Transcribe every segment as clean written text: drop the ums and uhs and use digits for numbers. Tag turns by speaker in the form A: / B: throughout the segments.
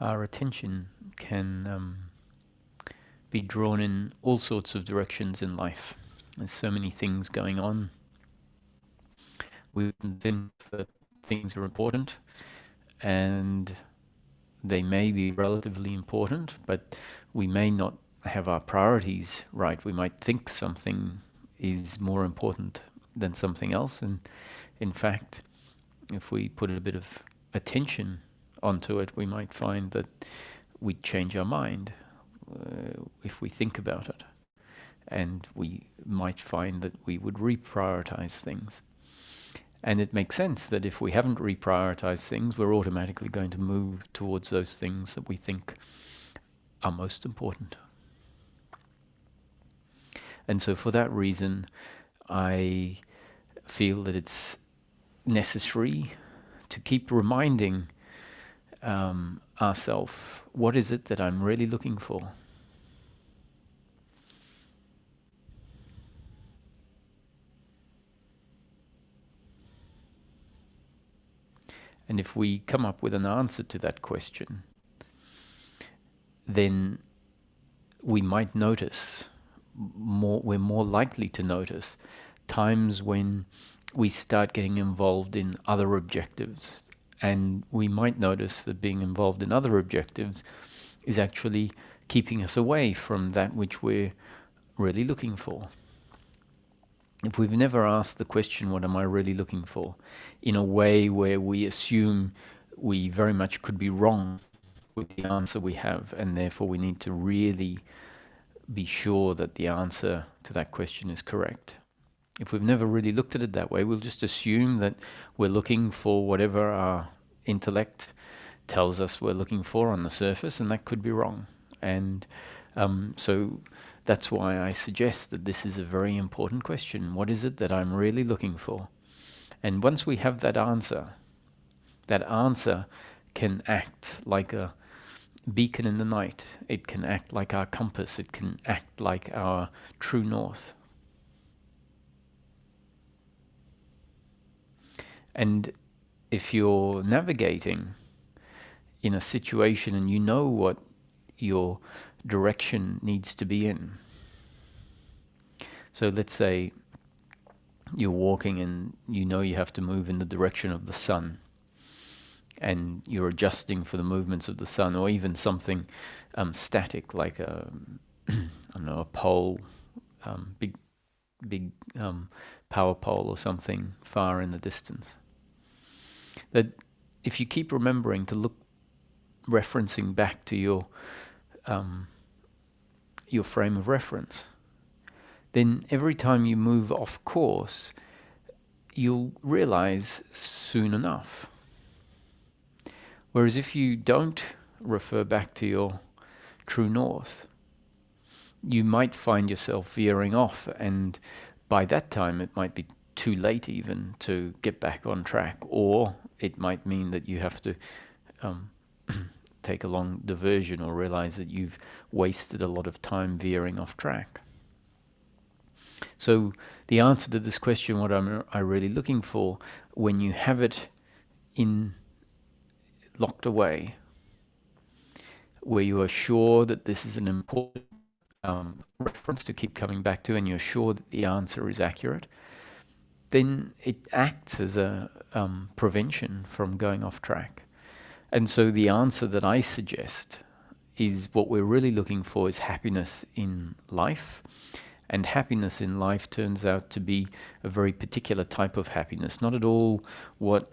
A: our attention can be drawn in all sorts of directions in life. There's so many things going on. We think that things are important, and they may be relatively important, but we may not have our priorities right. We might think something is more important than something else, and in fact, if we put a bit of attention onto it, we might find that we change our mind if we think about it, and we might find that we would reprioritize things. And it makes sense that if we haven't reprioritized things, we're automatically going to move towards those things that we think are most important. And so for that reason, I feel that it's necessary to keep reminding ourselves, what is it that I'm really looking for? And if we come up with an answer to that question, then we might notice we're more likely to notice times when we start getting involved in other objectives. And we might notice that being involved in other objectives is actually keeping us away from that which we're really looking for. If we've never asked the question, what am I really looking for, in a way where we assume we very much could be wrong with the answer we have, and therefore we need to really be sure that the answer to that question is correct. If we've never really looked at it that way, we'll just assume that we're looking for whatever our intellect tells us we're looking for on the surface, and that could be wrong. And so that's why I suggest that this is a very important question. What is it that I'm really looking for? And once we have that answer can act like a beacon in the night. It can act like our compass. It can act like our true north. And if you're navigating in a situation and you know what your direction needs to be in. So let's say you're walking and you know you have to move in the direction of the sun, and you're adjusting for the movements of the sun, or even something static like a pole, big power pole or something far in the distance. That if you keep remembering to look, referencing back to your frame of reference, then every time you move off course, you'll realize soon enough. Whereas if you don't refer back to your true north, you might find yourself veering off, and by that time it might be too late even to get back on track, or it might mean that you have to take a long diversion or realize that you've wasted a lot of time veering off track. So the answer to this question, what am I really looking for, when you have it locked away, where you are sure that this is an important reference to keep coming back to, and you're sure that the answer is accurate, then it acts as a prevention from going off track. And so the answer that I suggest is, what we're really looking for is happiness in life. And happiness in life turns out to be a very particular type of happiness, not at all what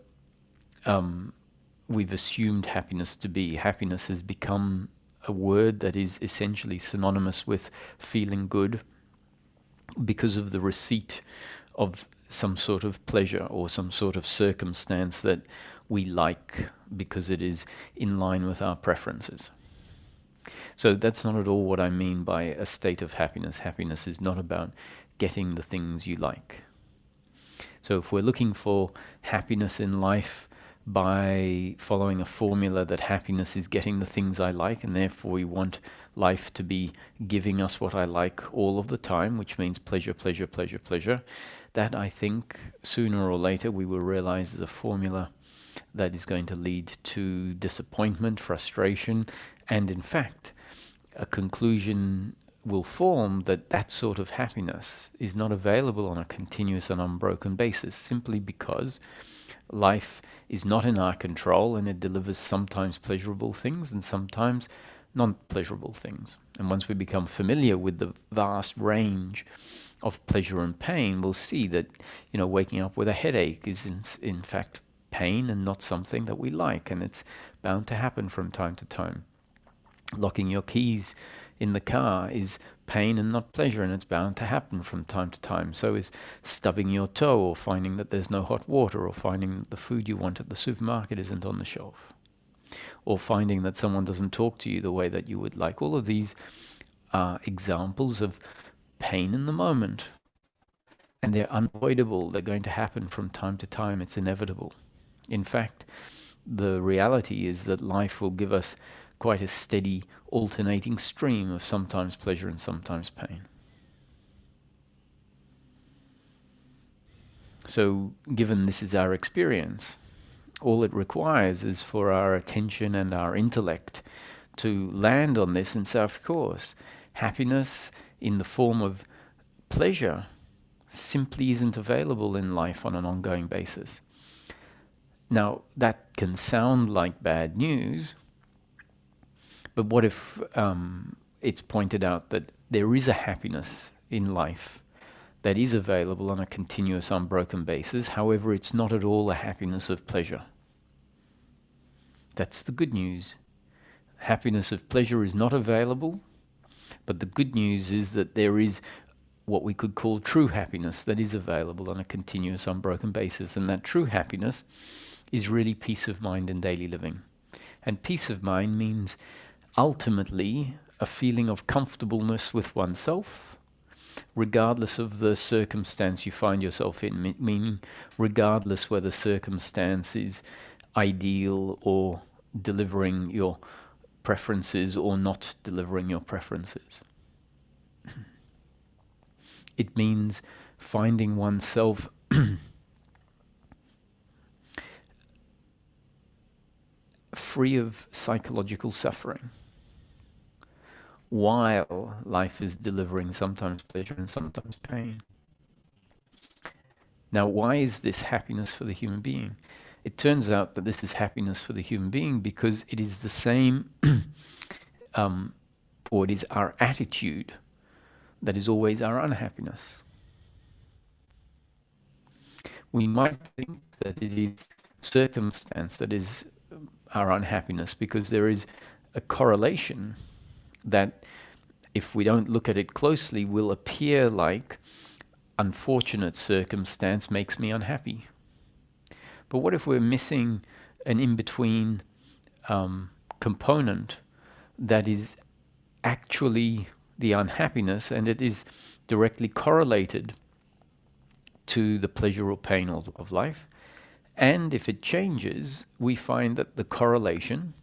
A: we've assumed happiness to be. Happiness has become a word that is essentially synonymous with feeling good because of the receipt of some sort of pleasure or some sort of circumstance that we like because it is in line with our preferences. So that's not at all what I mean by a state of happiness. Happiness is not about getting the things you like. So if we're looking for happiness in life by following a formula that happiness is getting the things I like, and therefore we want life to be giving us what I like all of the time, which means pleasure, pleasure, pleasure, pleasure, that I think sooner or later we will realize is a formula that is going to lead to disappointment, frustration, and in fact, a conclusion will form that that sort of happiness is not available on a continuous and unbroken basis, simply because life is not in our control and it delivers sometimes pleasurable things and sometimes non-pleasurable things. And once we become familiar with the vast range of pleasure and pain, we'll see that, waking up with a headache is in fact pain and not something that we like, and it's bound to happen from time to time. Locking your keys in the car is pain and not pleasure, and it's bound to happen from time to time. So is stubbing your toe, or finding that there's no hot water, or finding that the food you want at the supermarket isn't on the shelf, or finding that someone doesn't talk to you the way that you would like. All of these are examples of pain in the moment, and they're unavoidable. They're going to happen from time to time. It's inevitable. In fact, the reality is that life will give us quite a steady alternating stream of sometimes pleasure and sometimes pain. So given this is our experience, all it requires is for our attention and our intellect to land on this and say, of course, happiness in the form of pleasure simply isn't available in life on an ongoing basis. Now, that can sound like bad news, but what if it's pointed out that there is a happiness in life that is available on a continuous, unbroken basis? However, it's not at all a happiness of pleasure. That's the good news. Happiness of pleasure is not available, but the good news is that there is what we could call true happiness that is available on a continuous, unbroken basis. And that true happiness is really peace of mind in daily living. And peace of mind means ultimately a feeling of comfortableness with oneself, regardless of the circumstance you find yourself in, meaning regardless whether circumstance is ideal or delivering your preferences or not delivering your preferences. It means finding oneself free of psychological suffering, while life is delivering sometimes pleasure and sometimes pain. Now, why is this happiness for the human being? It turns out that this is happiness for the human being because it is the same, or it is our attitude that is always our unhappiness. We might think that it is circumstance that is our unhappiness because there is a correlation that, if we don't look at it closely, will appear like unfortunate circumstance makes me unhappy. But what if we're missing an in-between component that is actually the unhappiness, and it is directly correlated to the pleasure or pain of life? And if it changes, we find that the correlation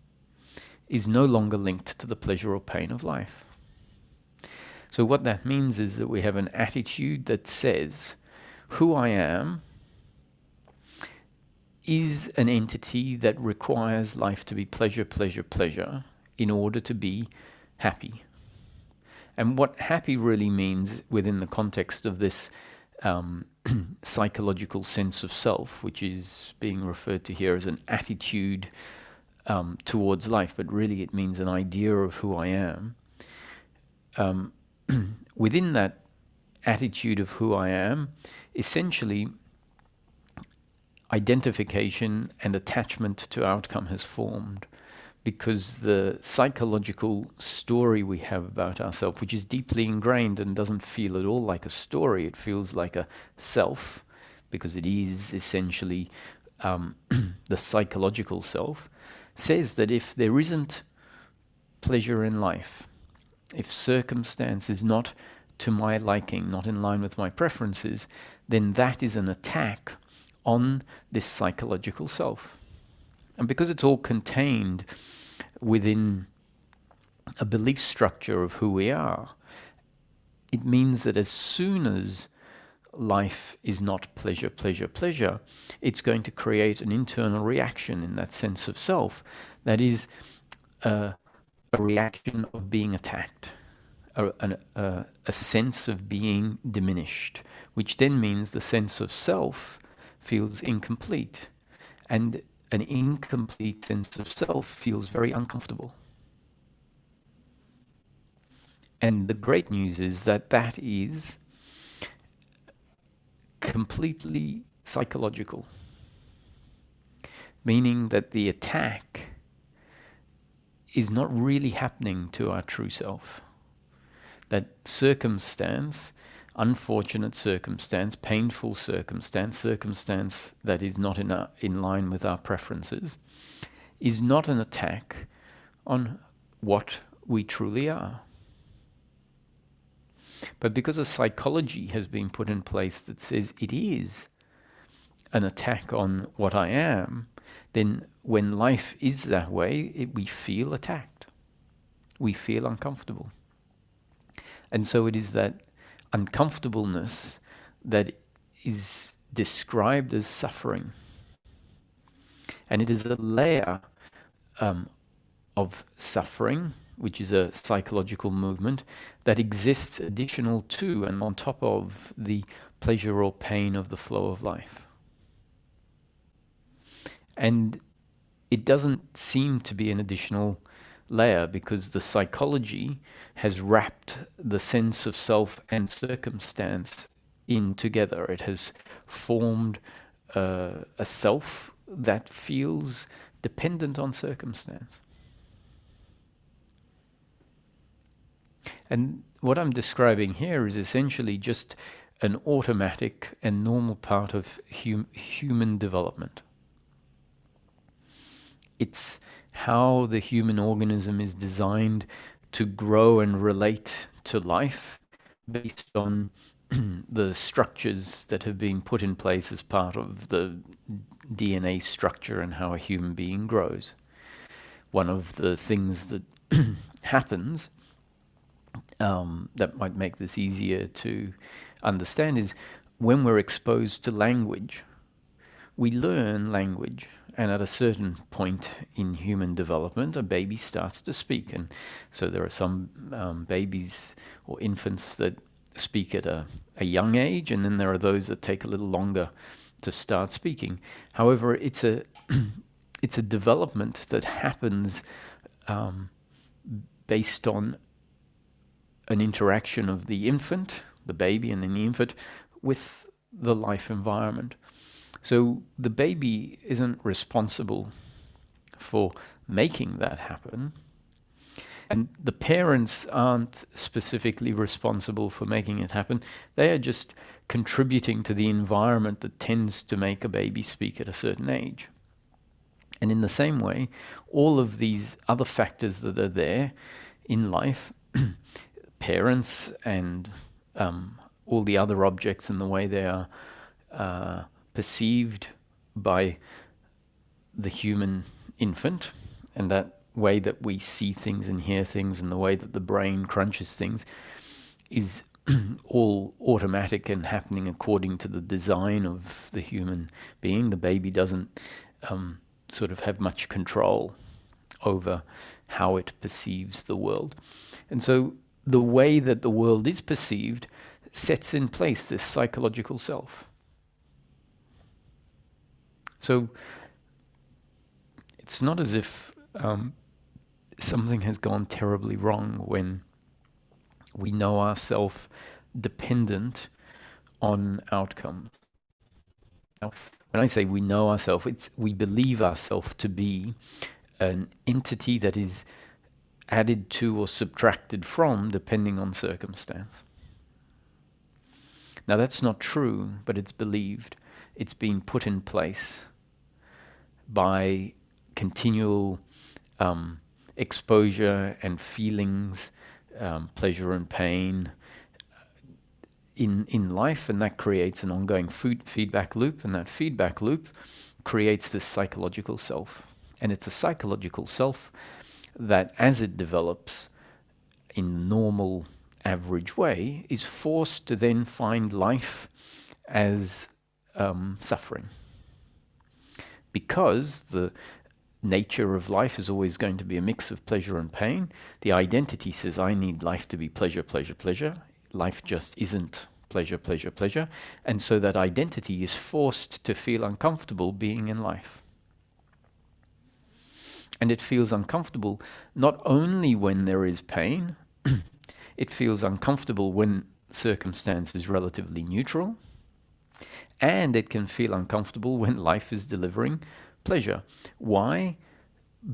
A: is no longer linked to the pleasure or pain of life. So what that means is that we have an attitude that says, who I am is an entity that requires life to be pleasure, pleasure, pleasure in order to be happy. And what happy really means within the context of this psychological sense of self, which is being referred to here as an attitude towards life, but really it means an idea of who I am. Within that attitude of who I am, essentially identification and attachment to outcome has formed, because the psychological story we have about ourselves, which is deeply ingrained and doesn't feel at all like a story, it feels like a self, because it is essentially the psychological self, says that if there isn't pleasure in life, if circumstance is not to my liking, not in line with my preferences, then that is an attack on this psychological self. And because it's all contained within a belief structure of who we are, it means that as soon as life is not pleasure, pleasure, pleasure, it's going to create an internal reaction in that sense of self that is a reaction of being attacked, a sense of being diminished, which then means the sense of self feels incomplete. And an incomplete sense of self feels very uncomfortable. And the great news is that that is completely psychological, meaning that the attack is not really happening to our true self. That circumstance, unfortunate circumstance, painful circumstance, circumstance that is not in line with our preferences, is not an attack on what we truly are. But because a psychology has been put in place that says it is an attack on what I am, then when life is that way, we feel attacked. We feel uncomfortable. And so it is that uncomfortableness that is described as suffering. And it is a layer of suffering, which is a psychological movement, that exists additional to and on top of the pleasure or pain of the flow of life. And it doesn't seem to be an additional layer because the psychology has wrapped the sense of self and circumstance in together. It has formed a self that feels dependent on circumstance. And what I'm describing here is essentially just an automatic and normal part of human development. It's how the human organism is designed to grow and relate to life based on the structures that have been put in place as part of the DNA structure and how a human being grows. One of the things that happens that might make this easier to understand is when we're exposed to language, we learn language. And at a certain point in human development, a baby starts to speak. And so there are some babies or infants that speak at a young age, and then there are those that take a little longer to start speaking. However, it's a it's a development that happens based on an interaction of the infant, the baby, and then the infant with the life environment. So the baby isn't responsible for making that happen, and the parents aren't specifically responsible for making it happen. They are just contributing to the environment that tends to make a baby speak at a certain age. And in the same way, all of these other factors that are there in life, parents and all the other objects and the way they are perceived by the human infant, and that way that we see things and hear things and the way that the brain crunches things is all automatic and happening according to the design of the human being. The baby doesn't sort of have much control over how it perceives the world. And so the way that the world is perceived sets in place this psychological self. So it's not as if something has gone terribly wrong when we know ourselves dependent on outcomes. Now, when I say we know ourselves, it's we believe ourselves to be an entity that is added to or subtracted from depending on circumstance. Now that's not true, but it's believed. It's been put in place by continual exposure and feelings, pleasure and pain in life, and that creates an ongoing feedback loop, and that feedback loop creates this psychological self. And it's a psychological self that, as it develops in the normal, average way, is forced to then find life as suffering. Because the nature of life is always going to be a mix of pleasure and pain, the identity says, I need life to be pleasure, pleasure, pleasure. Life just isn't pleasure, pleasure, pleasure. And so that identity is forced to feel uncomfortable being in life. And it feels uncomfortable not only when there is pain, it feels uncomfortable when circumstance is relatively neutral, and it can feel uncomfortable when life is delivering pleasure. Why?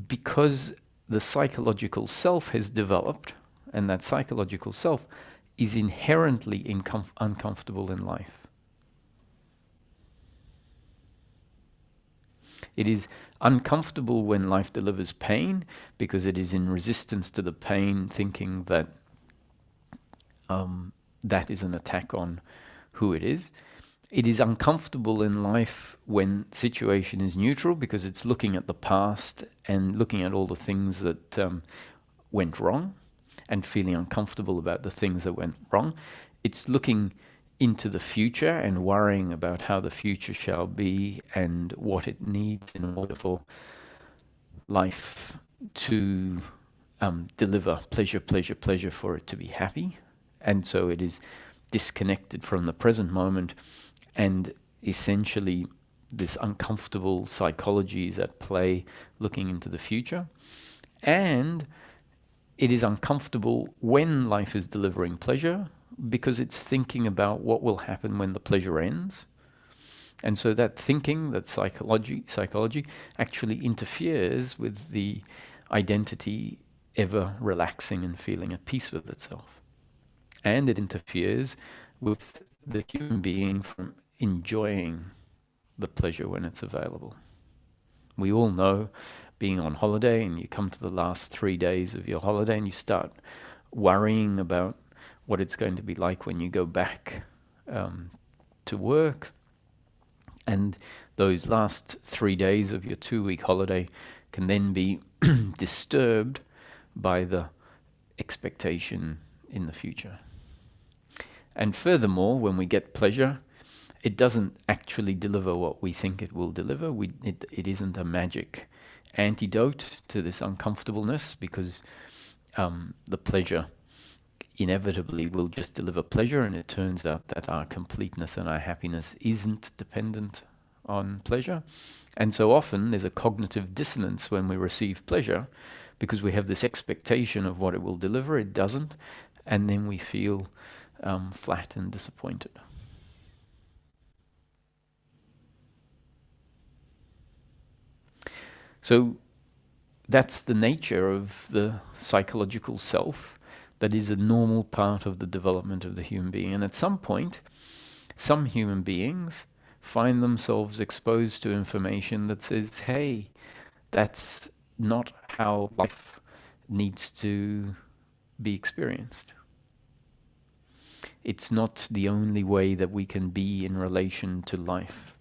A: Because the psychological self has developed, and that psychological self is inherently uncomfortable in life. It is uncomfortable when life delivers pain because it is in resistance to the pain, thinking that that is an attack on who it is. It is uncomfortable in life when situation is neutral because it's looking at the past and looking at all the things that went wrong and feeling uncomfortable about the things that went wrong. It's looking into the future and worrying about how the future shall be and what it needs in order for life to deliver pleasure, pleasure, pleasure, for it to be happy. And so it is disconnected from the present moment, and essentially this uncomfortable psychology is at play looking into the future. And it is uncomfortable when life is delivering pleasure because it's thinking about what will happen when the pleasure ends. And so that thinking, that psychology actually interferes with the identity ever relaxing and feeling at peace with itself. And it interferes with the human being from enjoying the pleasure when it's available. We all know being on holiday and you come to the last 3 days of your holiday and you start worrying about what it's going to be like when you go back to work. And those last 3 days of your 2-week holiday can then be disturbed by the expectation in the future. And furthermore, when we get pleasure, it doesn't actually deliver what we think it will deliver. It isn't a magic antidote to this uncomfortableness, because the pleasure inevitably will just deliver pleasure, and it turns out that our completeness and our happiness isn't dependent on pleasure. And so often there's a cognitive dissonance when we receive pleasure, because we have this expectation of what it will deliver. It doesn't, and then we feel flat and disappointed. So that's the nature of the psychological self. That is a normal part of the development of the human being. And at some point, some human beings find themselves exposed to information that says, hey, that's not how life needs to be experienced. It's not the only way that we can be in relation to life.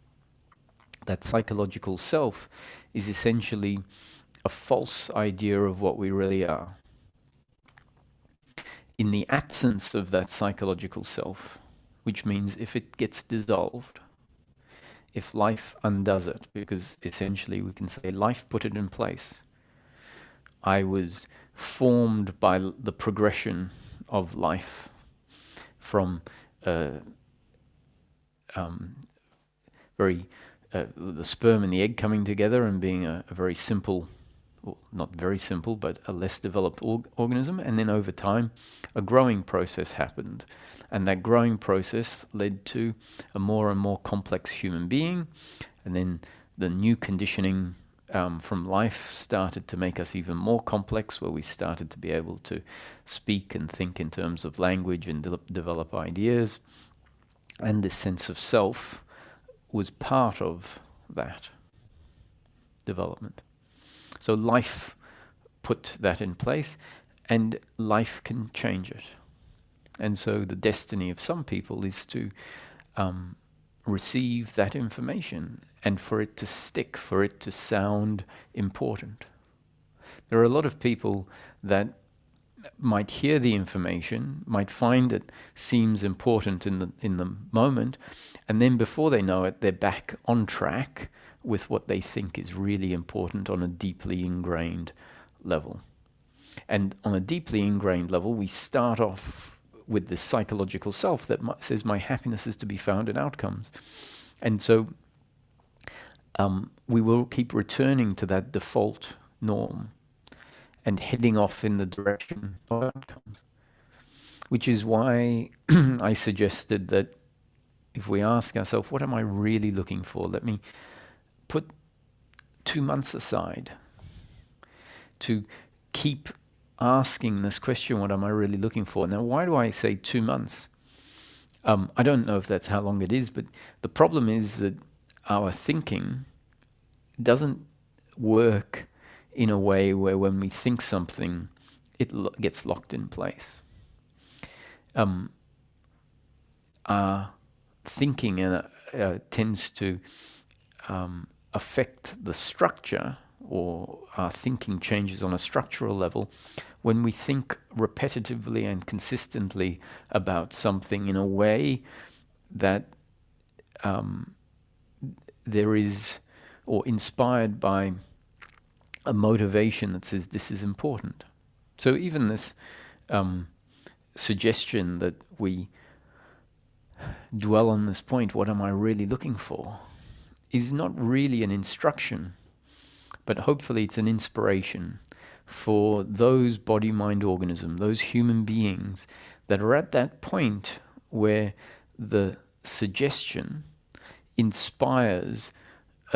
A: That psychological self is essentially a false idea of what we really are. In the absence of that psychological self, which means if it gets dissolved, if life undoes it, because essentially we can say life put it in place. I was formed by the progression of life from the sperm and the egg coming together and being a very simple, well, not very simple, but a less developed organism. And then over time, a growing process happened. And that growing process led to a more and more complex human being. And then the new conditioning from life started to make us even more complex, where we started to be able to speak and think in terms of language and develop ideas. And this sense of self was part of that development. So life put that in place, and life can change it. And so the destiny of some people is to receive that information and for it to stick, for it to sound important. There are a lot of people that might hear the information, might find it seems important in the moment, and then before they know it, they're back on track with what they think is really important on a deeply ingrained level. And on a deeply ingrained level, we start off with this psychological self that says my happiness is to be found in outcomes. And so we will keep returning to that default norm and heading off in the direction of outcomes. Which is why I suggested that if we ask ourselves, what am I really looking for? Let me put 2 months aside to keep asking this question, what am I really looking for? Now, why do I say 2 months? I don't know if that's how long it is, but the problem is that our thinking doesn't work in a way where when we think something, it gets locked in place. Our thinking tends to affect the structure, or our thinking changes on a structural level when we think repetitively and consistently about something in a way that there is, or inspired by a motivation that says this is important. So even this suggestion that we dwell on this point, what am I really looking for, is not really an instruction, but hopefully it's an inspiration for those body, mind, organism, those human beings that are at that point where the suggestion inspires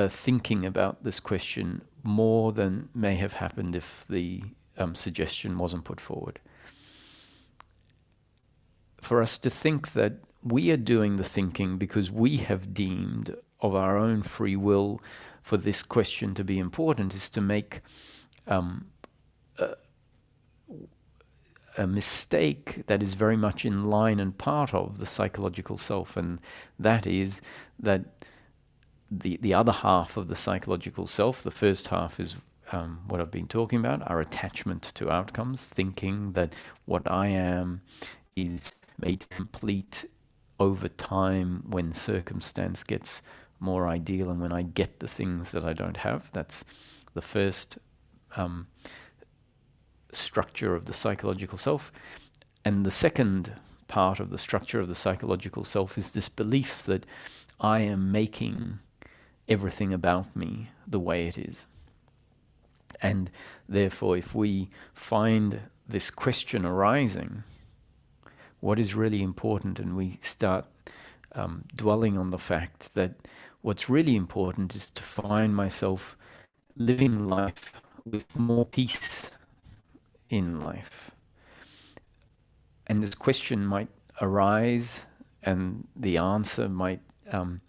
A: thinking about this question more than may have happened if the suggestion wasn't put forward. For us to think that we are doing the thinking because we have deemed of our own free will for this question to be important is to make a mistake that is very much in line and part of the psychological self, and that is that the other half of the psychological self, the first half is what I've been talking about, our attachment to outcomes, thinking that what I am is made complete over time when circumstance gets more ideal and when I get the things that I don't have. That's the first structure of the psychological self. And the second part of the structure of the psychological self is this belief that I am making everything about me the way it is. And therefore, if we find this question arising, what is really important, and we start dwelling on the fact that what's really important is to find myself living life with more peace in life. And this question might arise, and the answer might come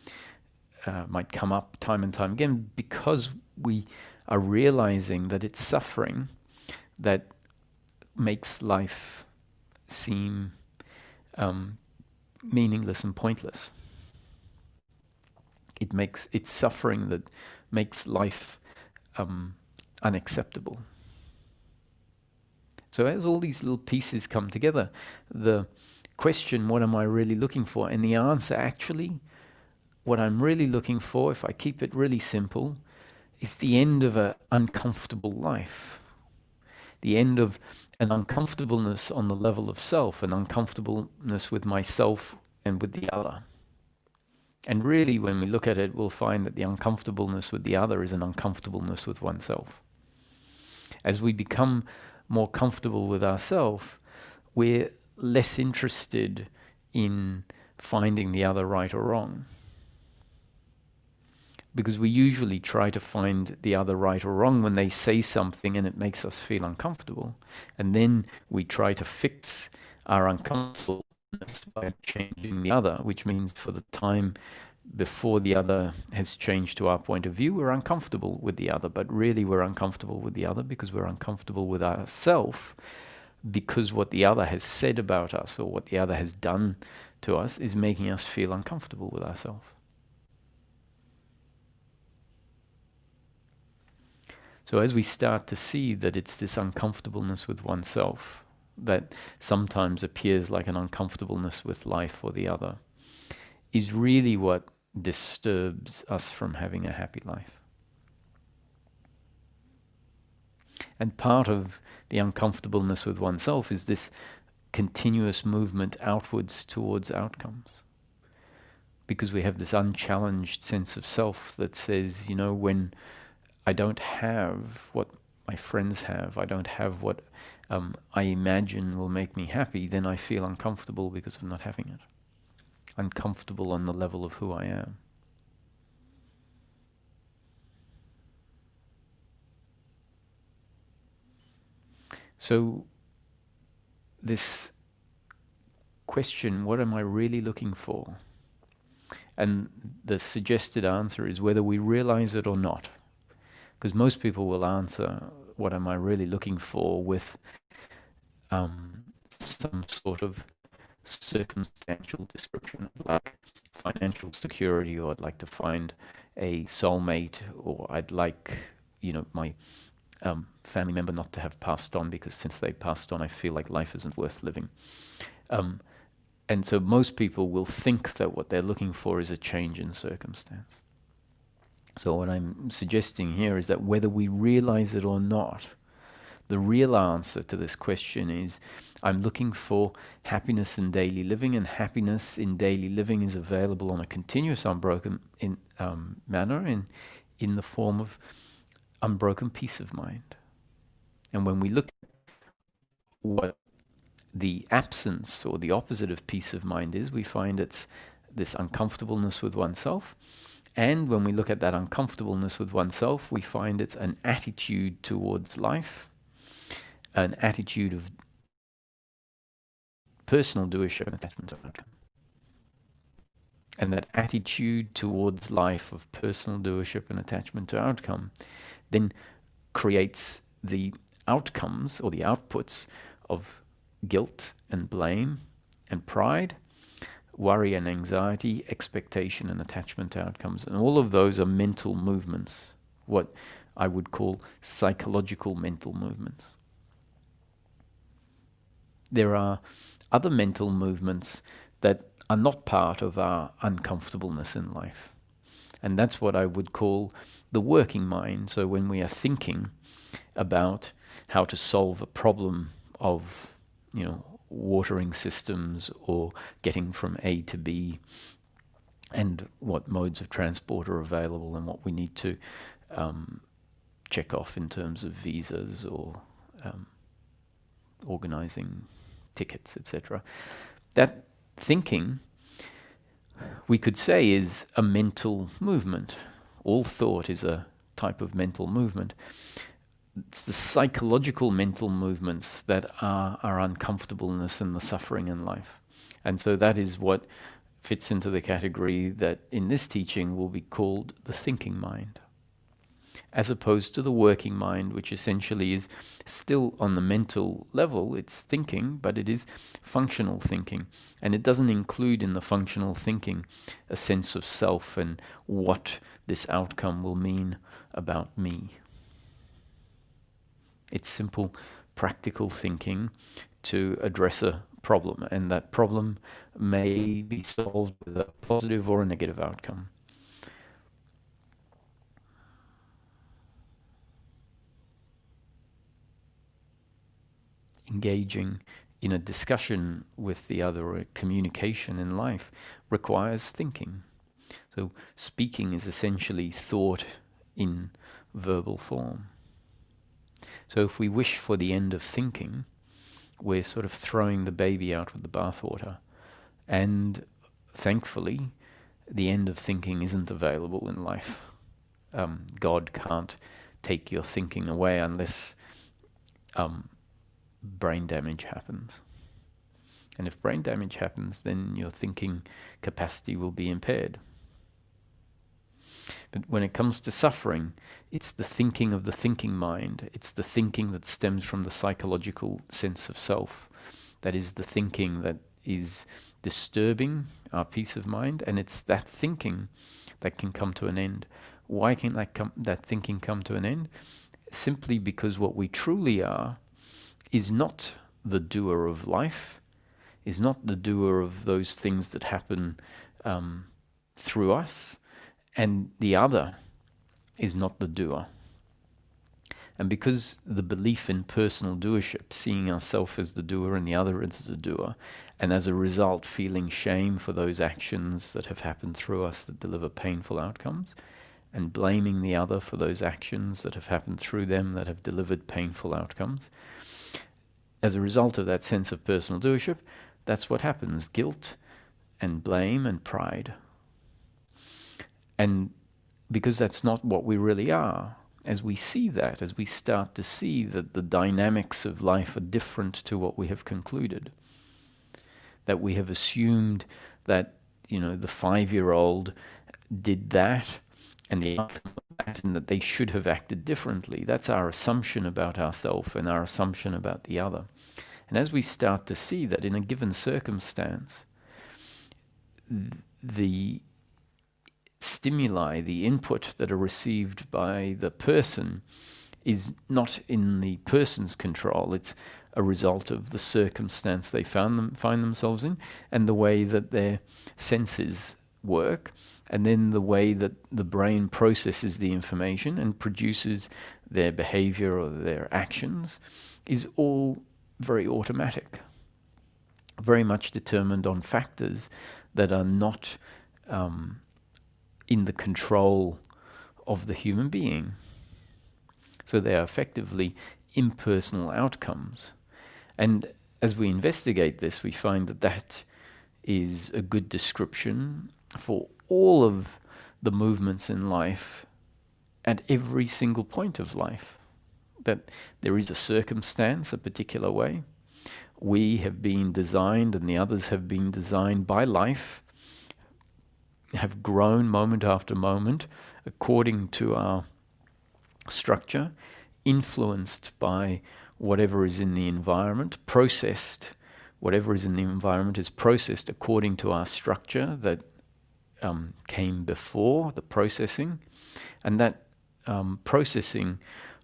A: up time and time again, because we are realizing that it's suffering that makes life seem meaningless and pointless. It's suffering that makes life unacceptable. So as all these little pieces come together, the question, what am I really looking for? And the answer, actually, what I'm really looking for, if I keep it really simple, is the end of an uncomfortable life. The end of an uncomfortableness on the level of self, an uncomfortableness with myself and with the other. And really, when we look at it, we'll find that the uncomfortableness with the other is an uncomfortableness with oneself. As we become more comfortable with ourselves, we're less interested in finding the other right or wrong. Because we usually try to find the other right or wrong when they say something and it makes us feel uncomfortable. And then we try to fix our uncomfortableness by changing the other, which means for the time before the other has changed to our point of view, we're uncomfortable with the other. But really we're uncomfortable with the other because we're uncomfortable with ourselves, because what the other has said about us or what the other has done to us is making us feel uncomfortable with ourselves. So as we start to see that it's this uncomfortableness with oneself that sometimes appears like an uncomfortableness with life or the other, is really what disturbs us from having a happy life. And part of the uncomfortableness with oneself is this continuous movement outwards towards outcomes. Because we have this unchallenged sense of self that says, you know, when I don't have what my friends have, I don't have what I imagine will make me happy, then I feel uncomfortable because of not having it. Uncomfortable on the level of who I am. So this question, what am I really looking for? And the suggested answer is whether we realize it or not. Because most people will answer, what am I really looking for, with some sort of circumstantial description, like financial security, or I'd like to find a soulmate, or I'd like, you know, my family member not to have passed on, because since they passed on, I feel like life isn't worth living. And so most people will think that what they're looking for is a change in circumstance. So what I'm suggesting here is that whether we realize it or not, the real answer to this question is, I'm looking for happiness in daily living, and happiness in daily living is available on a continuous, unbroken manner, in the form of unbroken peace of mind. And when we look at what the absence or the opposite of peace of mind is, we find it's this uncomfortableness with oneself. And when we look at that uncomfortableness with oneself, we find it's an attitude towards life, an attitude of personal doership and attachment to outcome. And that attitude towards life of personal doership and attachment to outcome then creates the outcomes or the outputs of guilt and blame and pride, worry and anxiety, expectation and attachment to outcomes. And all of those are mental movements, what I would call psychological mental movements. There are other mental movements that are not part of our uncomfortableness in life. And that's what I would call the working mind. So when we are thinking about how to solve a problem of, you know, watering systems or getting from A to B, and what modes of transport are available and what we need to check off in terms of visas or organizing tickets, etc. That thinking, we could say, is a mental movement. All thought is a type of mental movement. It's the psychological mental movements that are our uncomfortableness and the suffering in life. And so that is what fits into the category that in this teaching will be called the thinking mind, as opposed to the working mind, which essentially is still on the mental level. It's thinking, but it is functional thinking. And it doesn't include in the functional thinking a sense of self and what this outcome will mean about me. It's simple, practical thinking to address a problem, and that problem may be solved with a positive or a negative outcome. Engaging in a discussion with the other, or a communication in life, requires thinking. So speaking is essentially thought in verbal form. So if we wish for the end of thinking, we're sort of throwing the baby out with the bathwater. And thankfully, the end of thinking isn't available in life. God can't take your thinking away unless brain damage happens. And if brain damage happens, then your thinking capacity will be impaired. But when it comes to suffering, it's the thinking of the thinking mind. It's the thinking that stems from the psychological sense of self. That is the thinking that is disturbing our peace of mind, and it's that thinking that can come to an end. Why can that thinking come to an end? Simply because what we truly are is not the doer of life, is not the doer of those things that happen through us, and the other is not the doer. And because the belief in personal doership, seeing ourselves as the doer and the other as the doer, and as a result feeling shame for those actions that have happened through us that deliver painful outcomes, and blaming the other for those actions that have happened through them that have delivered painful outcomes, as a result of that sense of personal doership, that's what happens: guilt and blame and pride. And because that's not what we really are, as we see that, as we start to see that the dynamics of life are different to what we have concluded, that we have assumed that, the 5-year-old did that and the outcome of that, and that they should have acted differently. That's our assumption about ourselves and our assumption about the other. And as we start to see that in a given circumstance, the stimuli, the input that are received by the person is not in the person's control. It's a result of the circumstance they find themselves in, and the way that their senses work, and then the way that the brain processes the information and produces their behavior or their actions is all very automatic, very much determined on factors that are not in the control of the human being. So they are effectively impersonal outcomes. And as we investigate this, we find that that is a good description for all of the movements in life at every single point of life. That there is a circumstance, a particular way. We have been designed, and the others have been designed by life, have grown moment after moment according to our structure, influenced by whatever is in the environment, processed. Whatever is in the environment is processed according to our structure that came before the processing. And that processing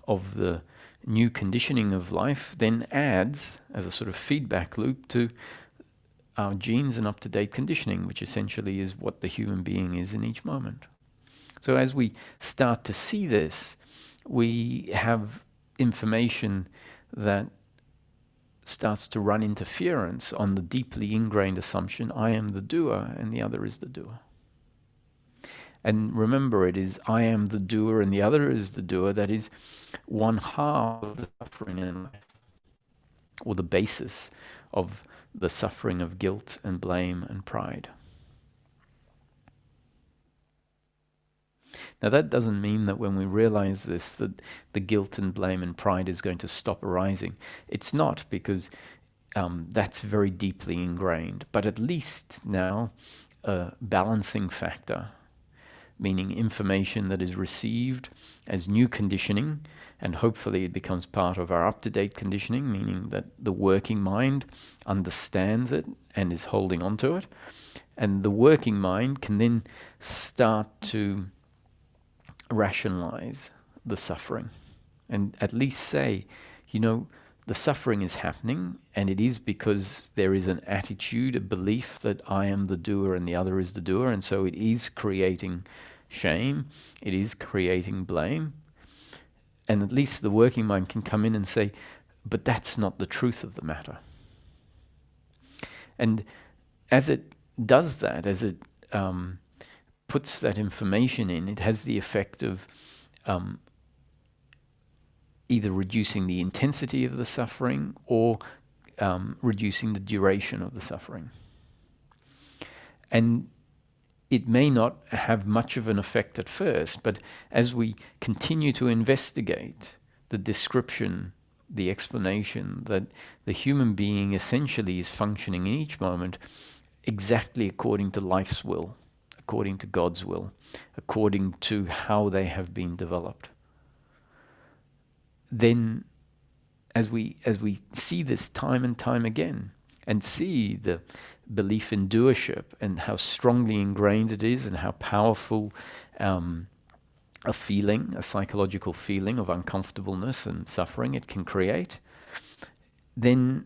A: of the new conditioning of life then adds, as a sort of feedback loop, to our genes and up-to-date conditioning, which essentially is what the human being is in each moment. So as we start to see this, we have information that starts to run interference on the deeply ingrained assumption, I am the doer and the other is the doer. And remember, it is I am the doer and the other is the doer that is one half of the suffering in life, or the basis of the suffering of guilt and blame and pride. Now that doesn't mean that when we realize this, that the guilt and blame and pride is going to stop arising. It's not, because that's very deeply ingrained. But at least now a balancing factor, meaning information that is received as new conditioning, and hopefully it becomes part of our up-to-date conditioning, meaning that the working mind understands it and is holding on to it. And the working mind can then start to rationalize the suffering and at least say, the suffering is happening, and it is because there is an attitude, a belief that I am the doer and the other is the doer, and so it is creating shame, it is creating blame. And at least the working mind can come in and say, but that's not the truth of the matter. And as it does that, as it puts that information in, it has the effect of either reducing the intensity of the suffering or reducing the duration of the suffering. And it may not have much of an effect at first, but as we continue to investigate the description, the explanation that the human being essentially is functioning in each moment exactly according to life's will, according to God's will, according to how they have been developed, then as we see this time and time again, and see the belief in doership and how strongly ingrained it is, and how powerful a feeling, a psychological feeling of uncomfortableness and suffering it can create, then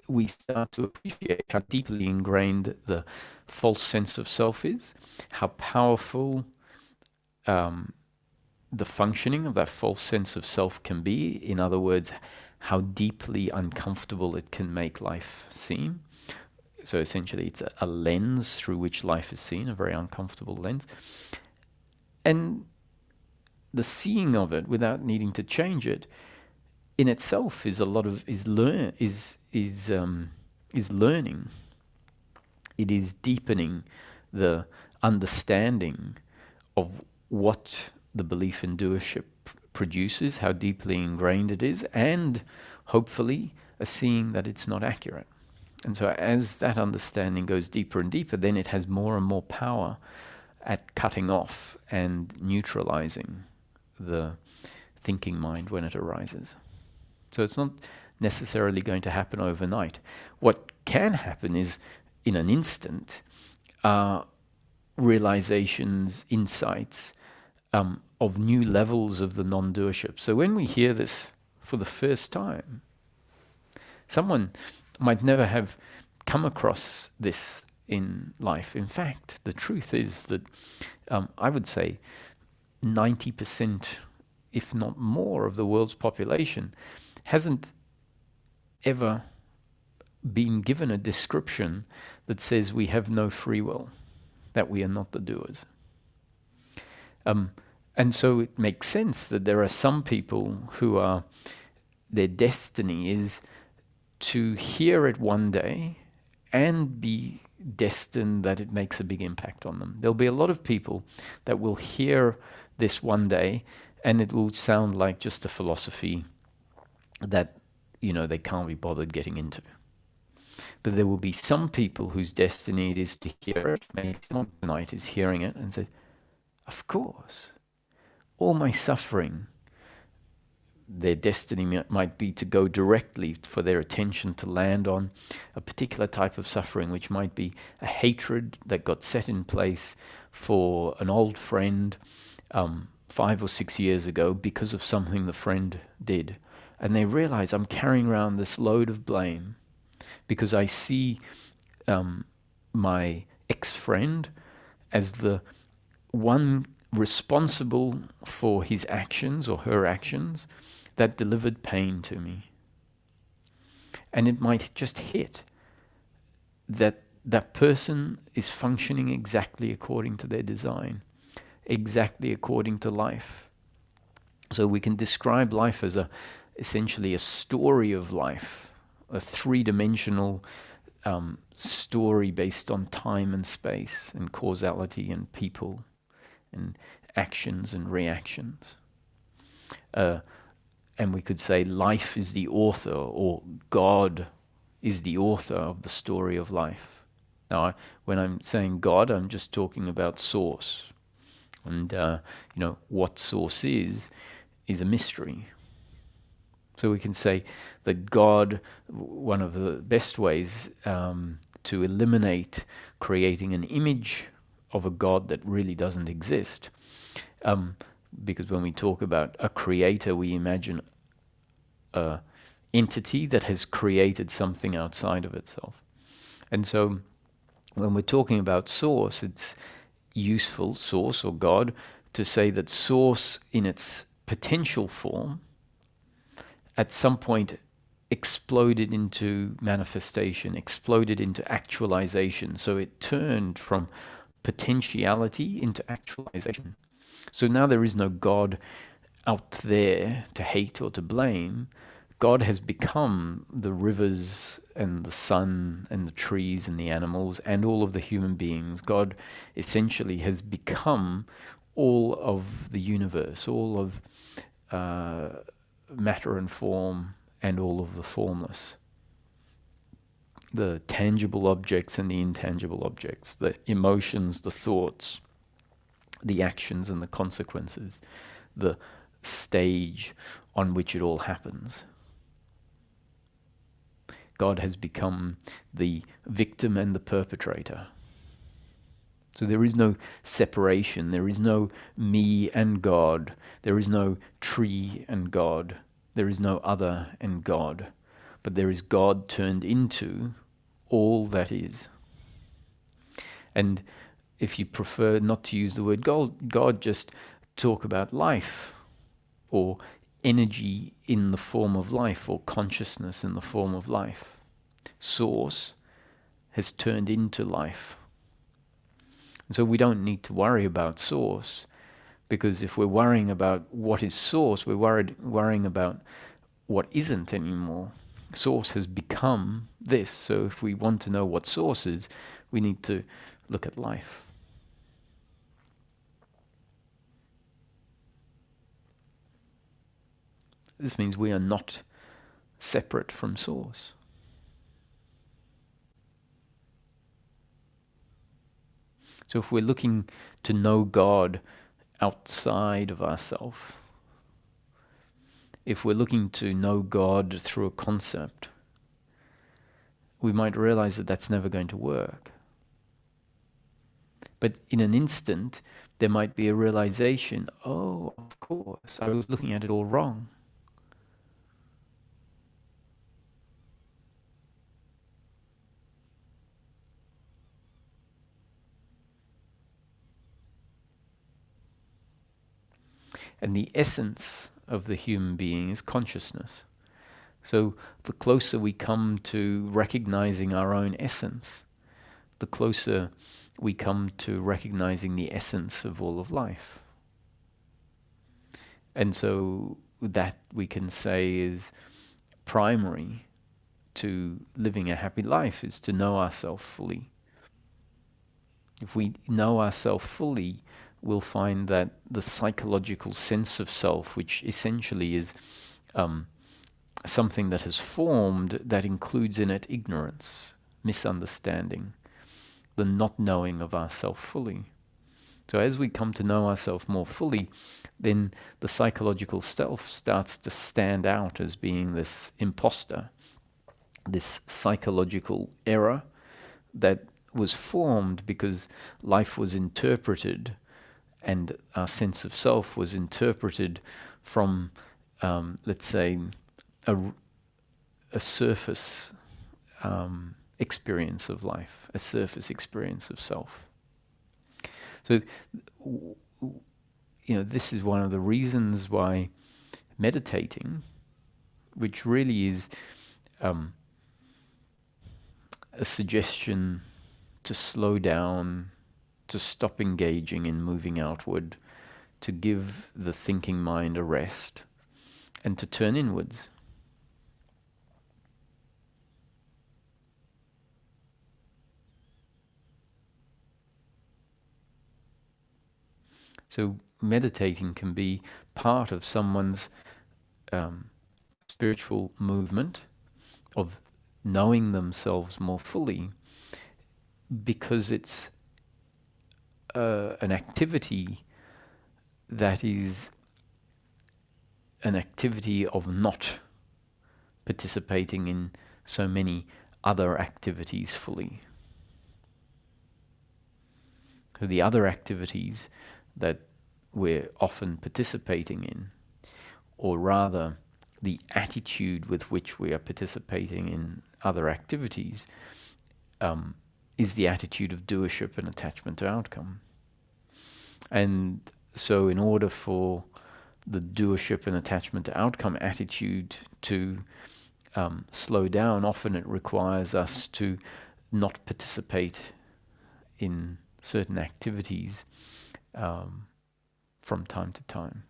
A: we start to appreciate how deeply ingrained the false sense of self is, how powerful the functioning of that false sense of self can be. In other words, how deeply uncomfortable it can make life seem. So essentially, it's a lens through which life is seen, a very uncomfortable lens. And the seeing of it without needing to change it in itself is a lot of learning. It is deepening the understanding of what the belief in doership produces, how deeply ingrained it is, and hopefully a seeing that it's not accurate. And so as that understanding goes deeper and deeper, then it has more and more power at cutting off and neutralizing the thinking mind when it arises. So it's not necessarily going to happen overnight. What can happen is, in an instant, realizations, insights of new levels of the non-doership. So when we hear this for the first time, someone might never have come across this in life. In fact, the truth is that I would say 90%, if not more, of the world's population hasn't ever been given a description that says we have no free will, that we are not the doers. And so it makes sense that there are some people who are, their destiny is to hear it one day and be destined that it makes a big impact on them. There'll be a lot of people that will hear this one day and it will sound like just a philosophy that, they can't be bothered getting into. But there will be some people whose destiny it is to hear it. Maybe someone tonight is hearing it and says, of course, all my suffering, their destiny might be to go directly for their attention to land on a particular type of suffering, which might be a hatred that got set in place for an old friend 5 or 6 years ago because of something the friend did. And they realize, I'm carrying around this load of blame because I see my ex-friend as the one responsible for his actions or her actions that delivered pain to me. And it might just hit that that person is functioning exactly according to their design, exactly according to life. So we can describe life as essentially a story of life, a three-dimensional story based on time and space and causality and people and actions and reactions. And we could say life is the author, or God is the author of the story of life. Now, when I'm saying God, I'm just talking about source. And, what source is a mystery. So we can say that God, one of the best ways to eliminate creating an image of a God that really doesn't exist, because when we talk about a creator, we imagine an entity that has created something outside of itself. And so when we're talking about source, it's useful, source or God, to say that source in its potential form at some point exploded into manifestation, exploded into actualization. So it turned from potentiality into actualization. So now there is no God out there to hate or to blame. God has become the rivers and the sun and the trees and the animals and all of the human beings. God essentially has become all of the universe, all of matter and form and all of the formless. The tangible objects and the intangible objects, the emotions, the thoughts, the actions and the consequences, the stage on which it all happens. God has become the victim and the perpetrator. So there is no separation, there is no me and God, there is no tree and God, there is no other and God, but there is God turned into all that is. And if you prefer not to use the word God, just talk about life, or energy in the form of life, or consciousness in the form of life. Source has turned into life. And so we don't need to worry about source, because if we're worrying about what is source, we're worrying about what isn't anymore. Source has become this. So if we want to know what source is, we need to look at life. This means we are not separate from source. So if we're looking to know God outside of ourselves, if we're looking to know God through a concept, we might realize that that's never going to work. But in an instant, there might be a realization, oh, of course, I was looking at it all wrong. And the essence of the human being is consciousness. So the closer we come to recognizing our own essence, the closer we come to recognizing the essence of all of life. And so that we can say is primary to living a happy life, is to know ourselves fully. If we know ourselves fully, we'll find that the psychological sense of self, which essentially is something that has formed, that includes in it ignorance, misunderstanding, the not knowing of ourself fully. So as we come to know ourselves more fully, then the psychological self starts to stand out as being this imposter, this psychological error that was formed because life was interpreted, and our sense of self was interpreted from, let's say, a surface experience of life, a surface experience of self. So, this is one of the reasons why meditating, which really is a suggestion to slow down, to stop engaging in moving outward, to give the thinking mind a rest, and to turn inwards. So meditating can be part of someone's spiritual movement of knowing themselves more fully, because it's an activity that is an activity of not participating in so many other activities fully. So the other activities that we're often participating in, or rather the attitude with which we are participating in other activities, is the attitude of doership and attachment to outcome. And so in order for the doership and attachment to outcome attitude to slow down, often it requires us to not participate in certain activities from time to time.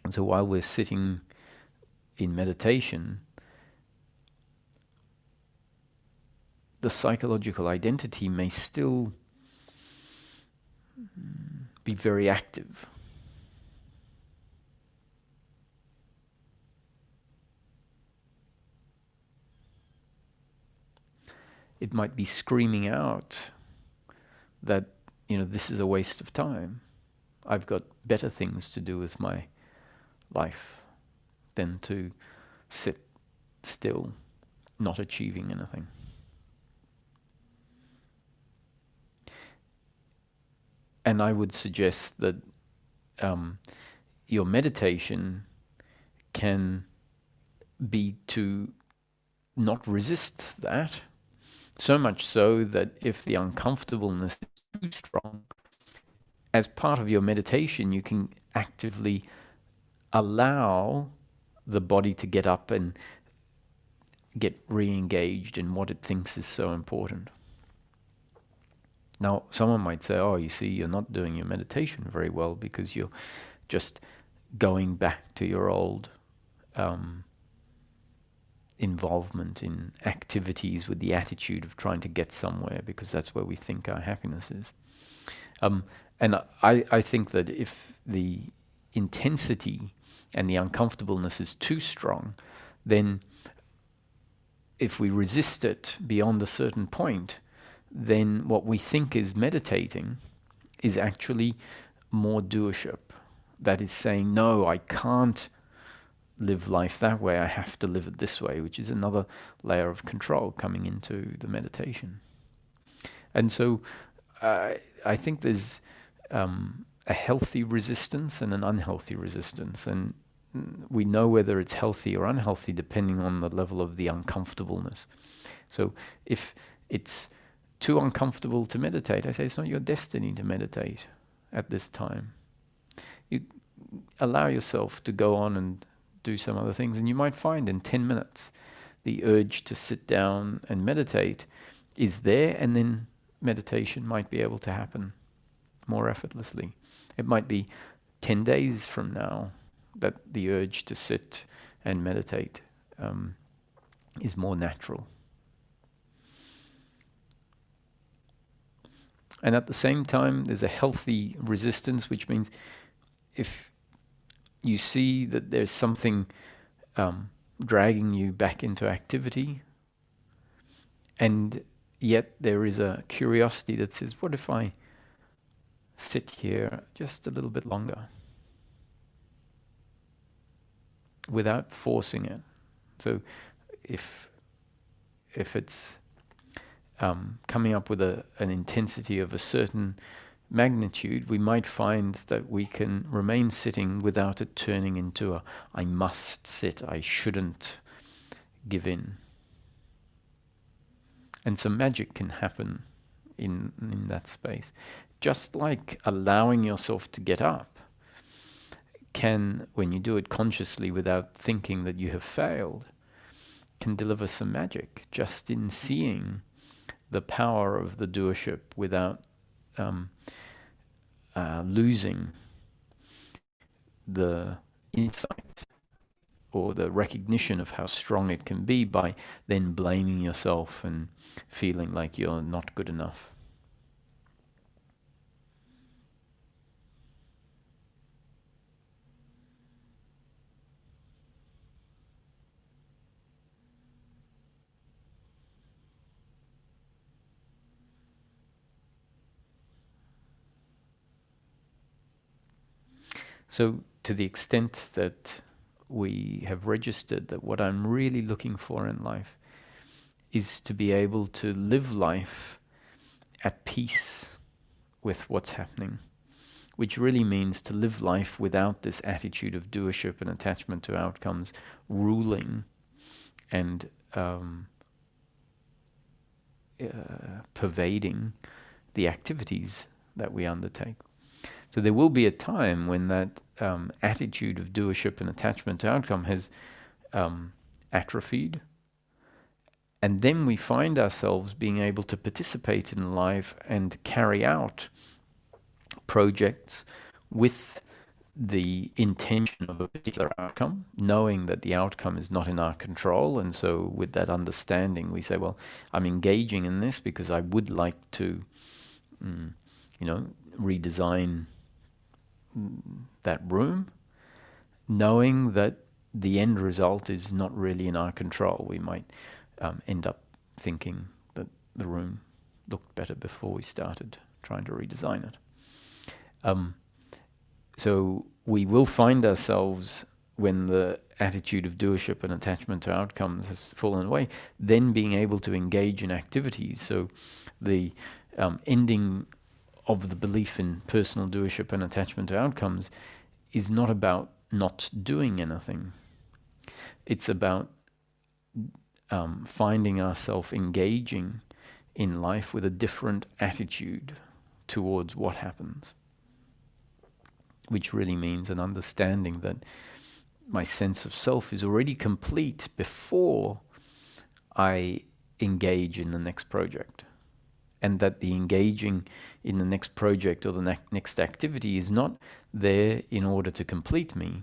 A: And so while we're sitting in meditation, the psychological identity may still be very active. It might be screaming out that, this is a waste of time. I've got better things to do with my life than to sit still, not achieving anything. And I would suggest that your meditation can be to not resist that, so much so that if the uncomfortableness is too strong, as part of your meditation, you can actively allow the body to get up and get re-engaged in what it thinks is so important. Now, someone might say, oh, you see, you're not doing your meditation very well because you're just going back to your old involvement in activities with the attitude of trying to get somewhere because that's where we think our happiness is. And I think that if the intensity and the uncomfortableness is too strong, then if we resist it beyond a certain point, then what we think is meditating is actually more doership. That is saying, no, I can't live life that way, I have to live it this way, which is another layer of control coming into the meditation. And so I think there's a healthy resistance and an unhealthy resistance, and we know whether it's healthy or unhealthy depending on the level of the uncomfortableness. So if it's too uncomfortable to meditate, I say it's not your destiny to meditate at this time. You allow yourself to go on and do some other things, and you might find in 10 minutes the urge to sit down and meditate is there, and then meditation might be able to happen more effortlessly. It might be 10 days from now that the urge to sit and meditate is more natural. And at the same time, there's a healthy resistance, which means if you see that there's something dragging you back into activity, and yet there is a curiosity that says, what if I sit here just a little bit longer without forcing it? So if it's coming up with an intensity of a certain magnitude, we might find that we can remain sitting without it turning into a I must sit, I shouldn't give in. And some magic can happen in that space. Just like allowing yourself to get up can, when you do it consciously without thinking that you have failed, can deliver some magic just in seeing the power of the doership without losing the insight or the recognition of how strong it can be by then blaming yourself and feeling like you're not good enough. So to the extent that we have registered that what I'm really looking for in life is to be able to live life at peace with what's happening, which really means to live life without this attitude of doership and attachment to outcomes ruling and pervading the activities that we undertake. So there will be a time when that attitude of doership and attachment to outcome has atrophied, and then we find ourselves being able to participate in life and carry out projects with the intention of a particular outcome, knowing that the outcome is not in our control. And so with that understanding, we say, well, I'm engaging in this because I would like to, redesign that room, knowing that the end result is not really in our control. We might end up thinking that the room looked better before we started trying to redesign it. So we will find ourselves, when the attitude of doership and attachment to outcomes has fallen away, then being able to engage in activities. So the ending of the belief in personal doership and attachment to outcomes is not about not doing anything. It's about finding ourselves engaging in life with a different attitude towards what happens, which really means an understanding that my sense of self is already complete before I engage in the next project. And that the engaging in the next project or the next activity is not there in order to complete me.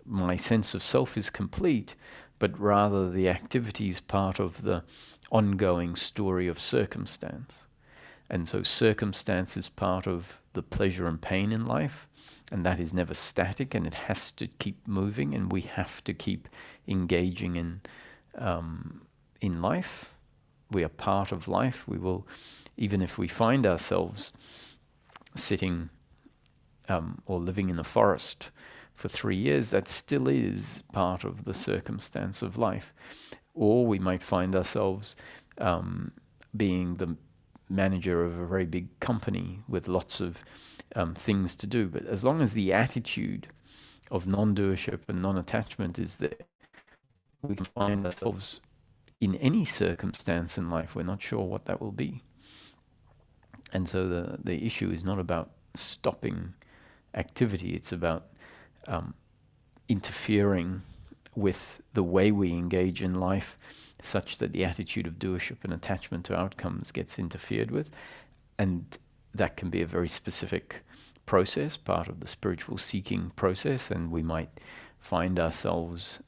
A: My sense of self is complete, but rather the activity is part of the ongoing story of circumstance. And so circumstance is part of the pleasure and pain in life, and that is never static, and it has to keep moving, and we have to keep engaging in life. We are part of life. We will, even if we find ourselves sitting or living in a forest for 3 years, that still is part of the circumstance of life. Or we might find ourselves being the manager of a very big company with lots of things to do. But as long as the attitude of non-doership and non-attachment is there, we can find ourselves in any circumstance in life. We're not sure what that will be. And so the issue is not about stopping activity. It's about interfering with the way we engage in life such that the attitude of doership and attachment to outcomes gets interfered with. And that can be a very specific process, part of the spiritual seeking process, and we might find ourselves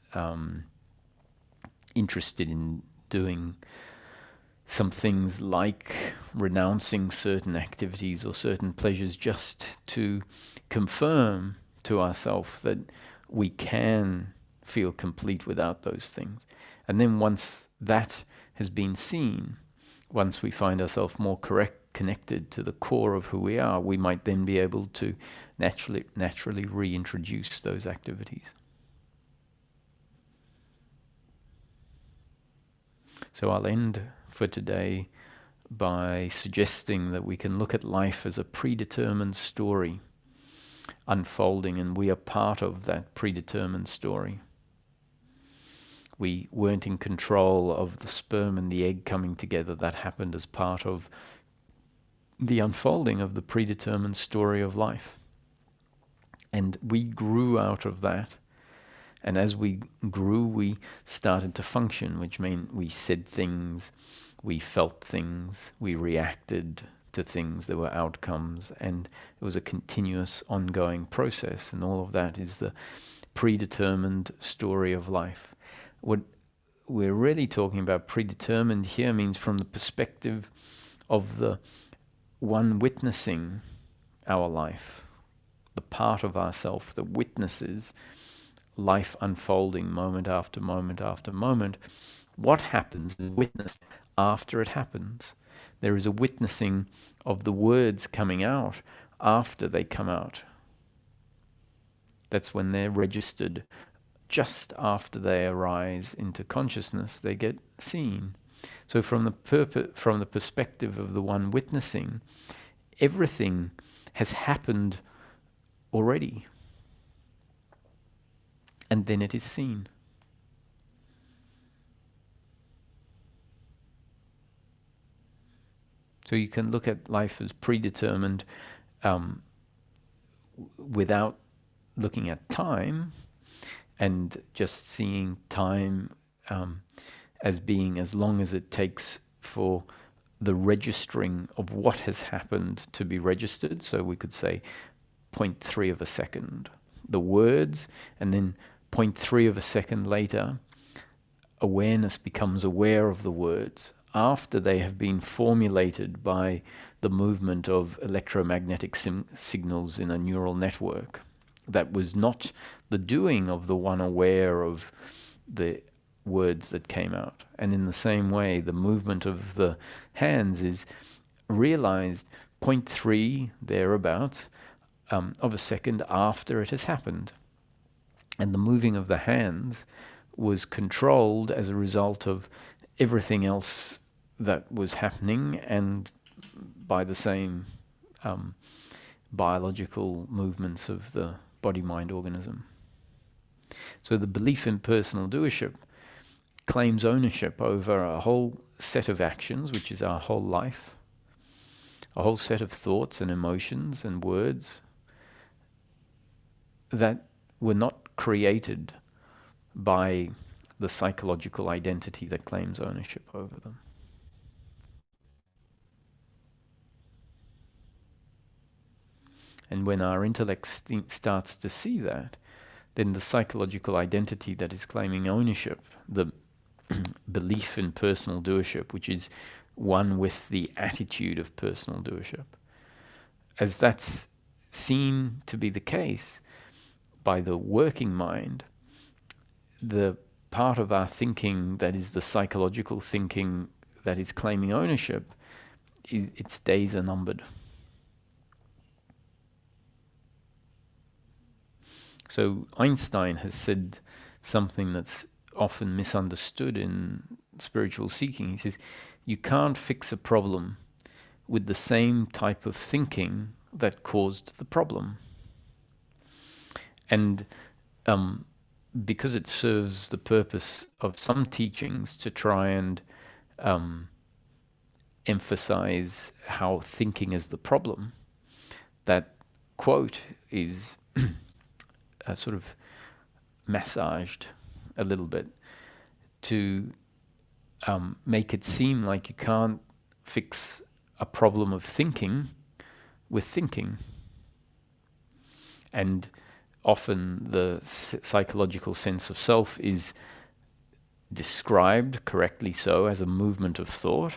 A: interested in doing some things like renouncing certain activities or certain pleasures just to confirm to ourselves that we can feel complete without those things. And then once that has been seen, once we find ourselves more connected to the core of who we are, we might then be able to naturally reintroduce those activities. So I'll end for today by suggesting that we can look at life as a predetermined story unfolding, and we are part of that predetermined story. We weren't in control of the sperm and the egg coming together. That happened as part of the unfolding of the predetermined story of life. And we grew out of that. And as we grew, we started to function, which meant we said things, we felt things, we reacted to things. There were outcomes, and it was a continuous, ongoing process. And all of that is the predetermined story of life. What we're really talking about predetermined here means from the perspective of the one witnessing our life, the part of ourself that witnesses life unfolding moment after moment after moment. What happens is witnessed after it happens. There is a witnessing of the words coming out after they come out. That's when they're registered. Just after they arise into consciousness, they get seen. So from the perspective of the one witnessing, everything has happened already. And then it is seen. So you can look at life as predetermined without looking at time, and just seeing time as being as long as it takes for the registering of what has happened to be registered. So we could say 0.3 of a second, the words, and then 0.3 of a second later, awareness becomes aware of the words after they have been formulated by the movement of electromagnetic signals in a neural network. That was not the doing of the one aware of the words that came out. And in the same way, the movement of the hands is realized 0.3 thereabouts of a second after it has happened. And the moving of the hands was controlled as a result of everything else that was happening, and by the same biological movements of the body-mind organism. So the belief in personal doership claims ownership over a whole set of actions, which is our whole life, a whole set of thoughts and emotions and words that were not created by the psychological identity that claims ownership over them. And when our intellect starts to see that, then the psychological identity that is claiming ownership, the belief in personal doership, which is one with the attitude of personal doership, as that's seen to be the case by the working mind, the part of our thinking that is the psychological thinking that is claiming ownership, its days are numbered. So Einstein has said something that's often misunderstood in spiritual seeking. He says, you can't fix a problem with the same type of thinking that caused the problem. And because it serves the purpose of some teachings to try and emphasize how thinking is the problem, that quote is sort of massaged a little bit to make it seem like you can't fix a problem of thinking with thinking. And often the psychological sense of self is described, correctly so, as a movement of thought.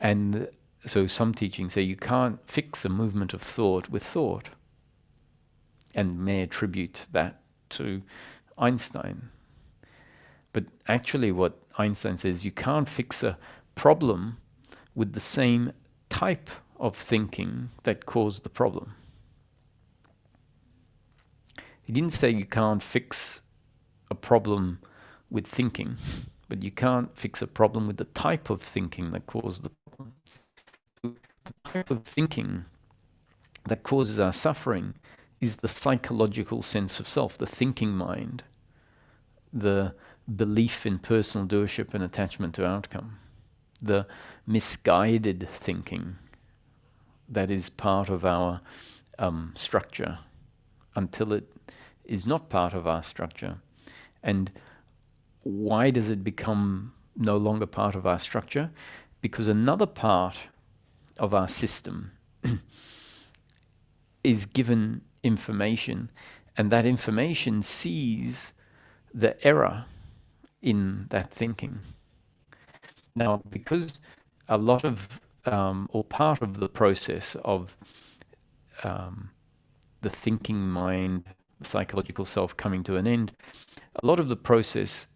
A: And so some teachings say you can't fix a movement of thought with thought, and may attribute that to Einstein. But actually what Einstein says, you can't fix a problem with the same type of thinking that caused the problem. He didn't say you can't fix a problem with thinking, but you can't fix a problem with the type of thinking that caused the problem. So the type of thinking that causes our suffering is the psychological sense of self, the thinking mind, the belief in personal doership and attachment to outcome, the misguided thinking that is part of our structure until it is not part of our structure. And why does it become no longer part of our structure? Because another part of our system is given information, and that information sees the error in that thinking. Now, because a lot of, or part of the process of the thinking mind, the psychological self coming to an end, a lot of the process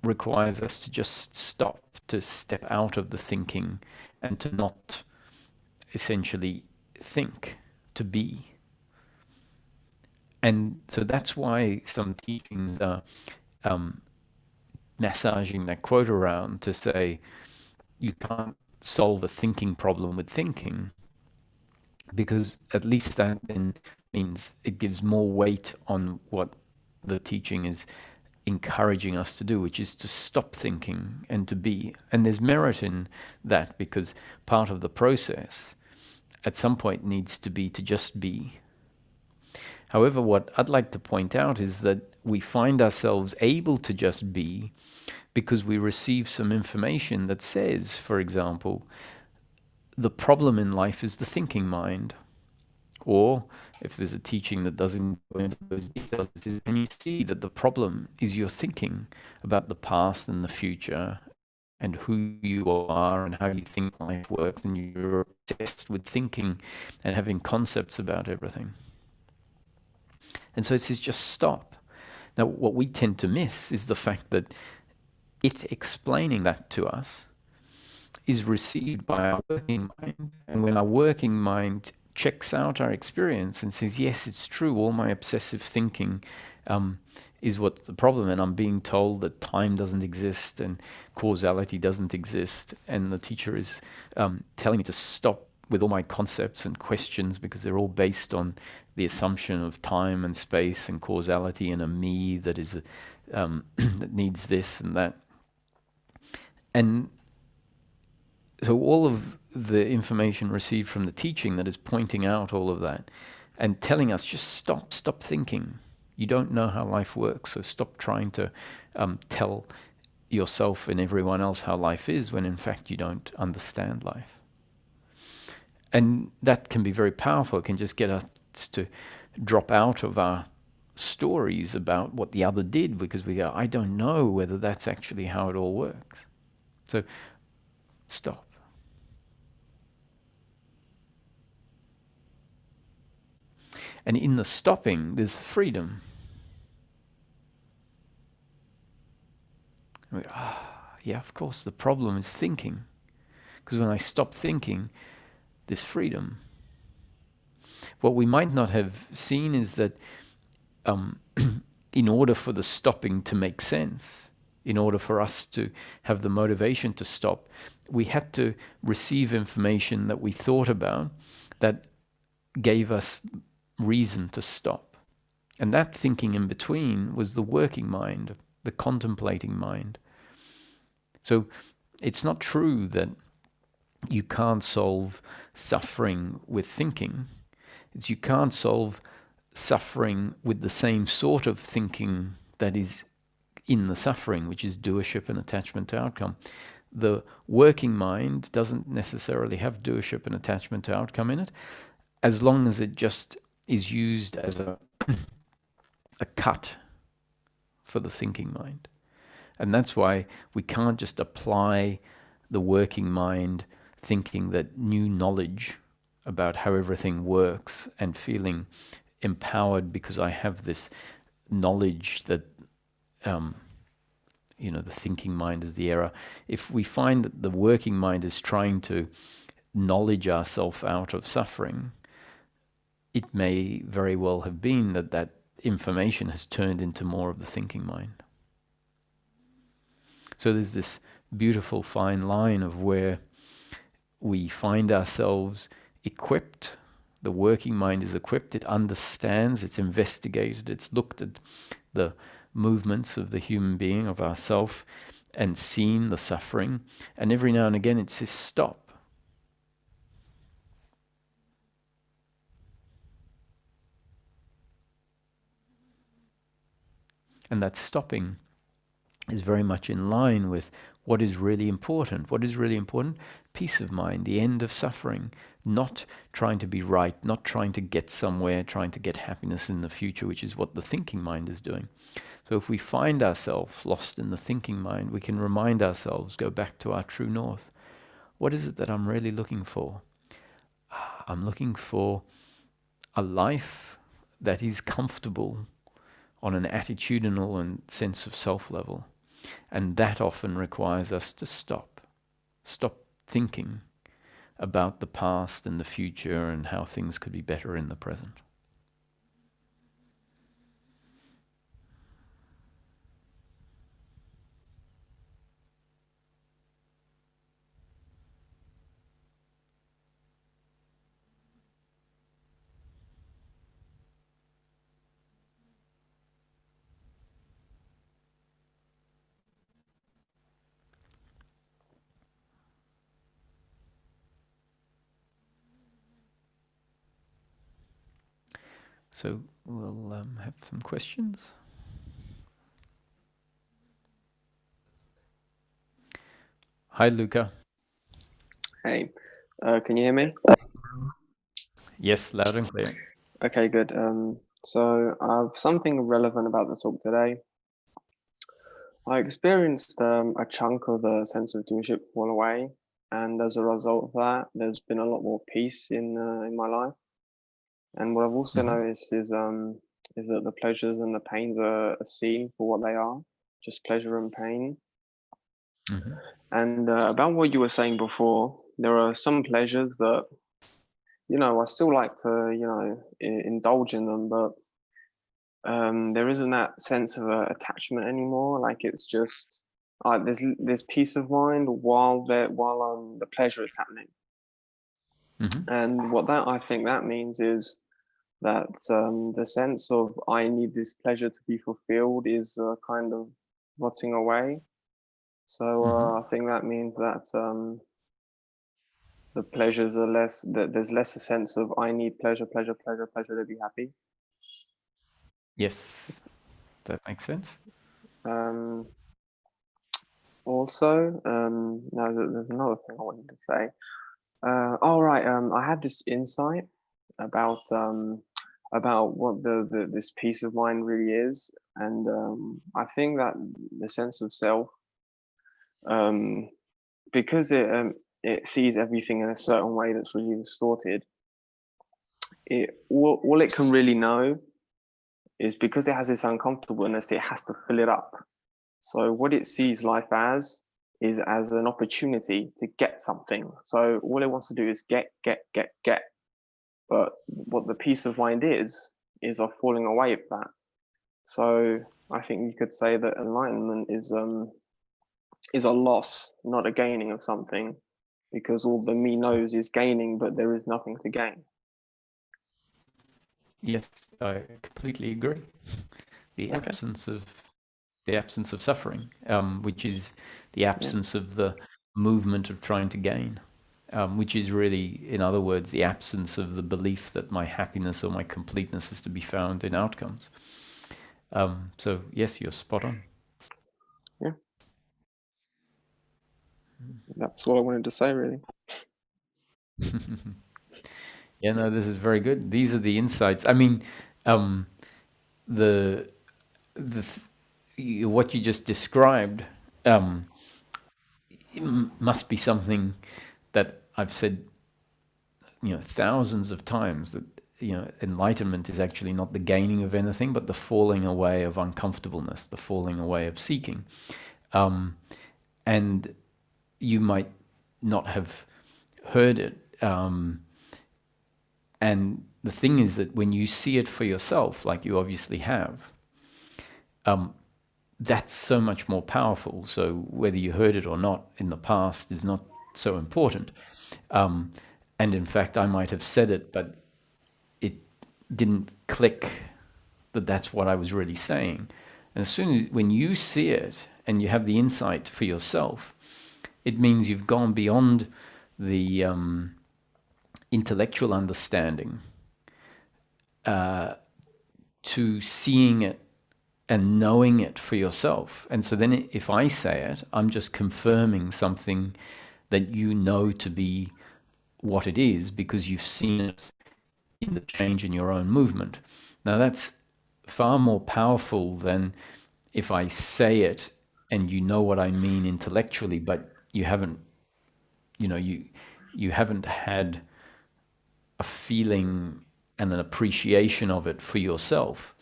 A: requires us to just stop, to step out of the thinking and to not essentially think, to be. And so that's why some teachings are massaging that quote around to say you can't solve a thinking problem with thinking, because at least that then means it gives more weight on what the teaching is encouraging us to do, which is to stop thinking and to be. And there's merit in that, because part of the process at some point needs to be to just be. However, what I'd like to point out is that we find ourselves able to just be because we receive some information that says, for example, the problem in life is the thinking mind. Or if there's a teaching that doesn't go into those details, and you see that the problem is your thinking about the past and the future and who you are and how you think life works, and you're obsessed with thinking and having concepts about everything. And so it says just stop. Now, what we tend to miss is the fact that it explaining that to us is received by our working mind. And when our working mind checks out our experience and says, yes, it's true, all my obsessive thinking is what's the problem, and I'm being told that time doesn't exist and causality doesn't exist, and the teacher is telling me to stop with all my concepts and questions, because they're all based on the assumption of time and space and causality and a me that is that needs this and that. And so all of the information received from the teaching that is pointing out all of that and telling us, just stop thinking. You don't know how life works, so stop trying to tell yourself and everyone else how life is when in fact you don't understand life. And that can be very powerful. It can just get us to drop out of our stories about what the other did, because we go, I don't know whether that's actually how it all works. So stop. And in the stopping, there's freedom. Yeah, of course, the problem is thinking. Because when I stop thinking, there's freedom. What we might not have seen is that in order for the stopping to make sense, in order for us to have the motivation to stop, we had to receive information that we thought about that gave us reason to stop. And that thinking in between was the working mind, the contemplating mind. So it's not true that you can't solve suffering with thinking. It's you can't solve suffering with the same sort of thinking that is in the suffering, which is doership and attachment to outcome. The working mind doesn't necessarily have doership and attachment to outcome in it, as long as it just is used as a cut for the thinking mind. And that's why we can't just apply the working mind thinking that new knowledge about how everything works and feeling empowered because I have this knowledge that, the thinking mind is the error. If we find that the working mind is trying to knowledge ourselves out of suffering, it may very well have been that information has turned into more of the thinking mind. So there's this beautiful fine line of where we find ourselves equipped. The working mind is equipped, it understands, it's investigated, it's looked at the movements of the human being, of ourself, and seen the suffering. And every now and again it says, stop. And that stopping is very much in line with what is really important. What is really important? Peace of mind, the end of suffering, not trying to be right, not trying to get somewhere, trying to get happiness in the future, which is what the thinking mind is doing. So if we find ourselves lost in the thinking mind, we can remind ourselves, go back to our true north. What is it that I'm really looking for? I'm looking for a life that is comfortable on an attitudinal and sense of self level. And that often requires us to stop thinking about the past and the future and how things could be better in the present. So we'll have some questions. Hi, Luca.
B: Hey, can you hear me?
A: Yes, loud and clear.
B: Okay, good. So I've something relevant about the talk today. I experienced a chunk of the sense of doership fall away, and as a result of that, there's been a lot more peace in my life. And what I've also noticed is that the pleasures and the pains are seen for what they are, just pleasure and pain. And about what you were saying before, there are some pleasures that I still like to indulge in them, but there isn't that sense of attachment anymore. Like it's just there's peace of mind while the pleasure is happening. And what that I think that means is that the sense of I need this pleasure to be fulfilled is kind of rotting away. So I think that means that the pleasures are less, that there's less a sense of I need pleasure, pleasure, pleasure, pleasure to be happy.
A: Yes, that makes sense.
B: Um, Also, no, there's another thing I wanted to say. All right, I had this insight about what this peace of mind really is, and I think that the sense of self, um, because it sees everything in a certain way that's really distorted. All it can really know is because it has this uncomfortableness, it has to fill it up. So what it sees life as is as an opportunity to get something. So all it wants to do is get, get, get, get. But what the peace of mind is a falling away of that. So I think you could say that enlightenment is a loss, not a gaining of something, because all the me knows is gaining, but there is nothing to gain.
A: Yes, I completely agree. The
B: Okay.
A: absence of suffering, which is the
B: Yeah.
A: absence of the movement of trying to gain, which is really, in other words, the absence of the belief that my happiness or my completeness is to be found in outcomes. So yes, you're spot on.
B: Yeah. That's what I wanted to say, really.
A: Yeah, no, this is very good. These are the insights. I mean, um, the what you just described um, must be something that I've said, thousands of times, that enlightenment is actually not the gaining of anything, but the falling away of uncomfortableness, the falling away of seeking. And you might not have heard it. And the thing is that when you see it for yourself, like you obviously have, that's so much more powerful. So whether you heard it or not in the past is not so important. And in fact, I might have said it, but it didn't click that that's what I was really saying. And as soon as when you see it and you have the insight for yourself, it means you've gone beyond the intellectual understanding to seeing it and knowing it for yourself. And so then if I say it, I'm just confirming something that you know to be what it is because you've seen it in the change in your own movement. Now that's far more powerful than if I say it and you know what I mean intellectually, but you haven't, you haven't had a feeling and an appreciation of it for yourself.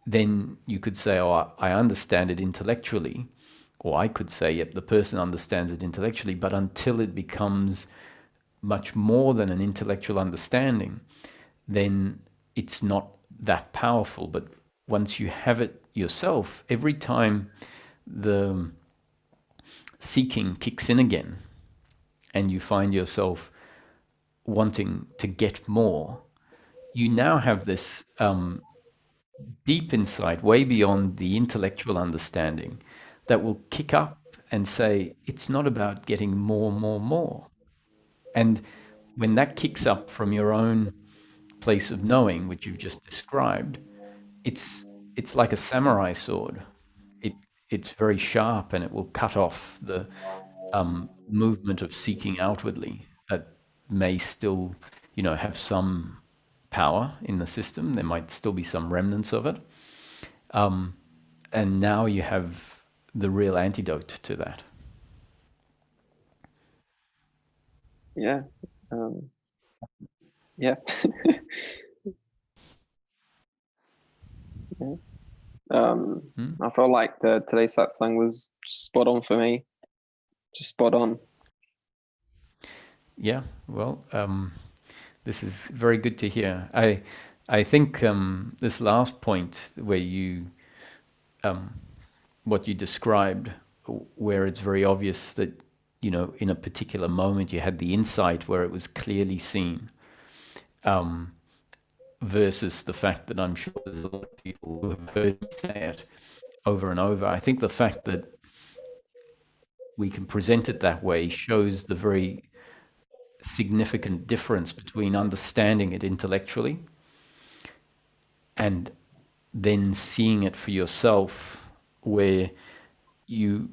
A: Then you could say, oh, I understand it intellectually. Or I could say, yep, the person understands it intellectually, but until it becomes much more than an intellectual understanding, then it's not that powerful. But once you have it yourself, every time the seeking kicks in again and you find yourself wanting to get more, you now have this deep insight, way beyond the intellectual understanding, that will kick up and say, it's not about getting more, more, more. And when that kicks up from your own place of knowing, which you've just described, it's it's like a samurai sword. It it's very sharp and it will cut off the movement of seeking outwardly that may still, have some power in the system. There might still be some remnants of it. And now you have the real antidote to that.
B: Yeah. Yeah. Yeah.
A: Hmm?
B: I felt like today's satsang was spot on for me. Just spot on.
A: Yeah, well, this is very good to hear. I think this last point where what you described, where it's very obvious that you know, in a particular moment you had the insight where it was clearly seen, versus the fact that I'm sure there's a lot of people who have heard me say it over and over. I think the fact that we can present it that way shows the very significant difference between understanding it intellectually and then seeing it for yourself, where you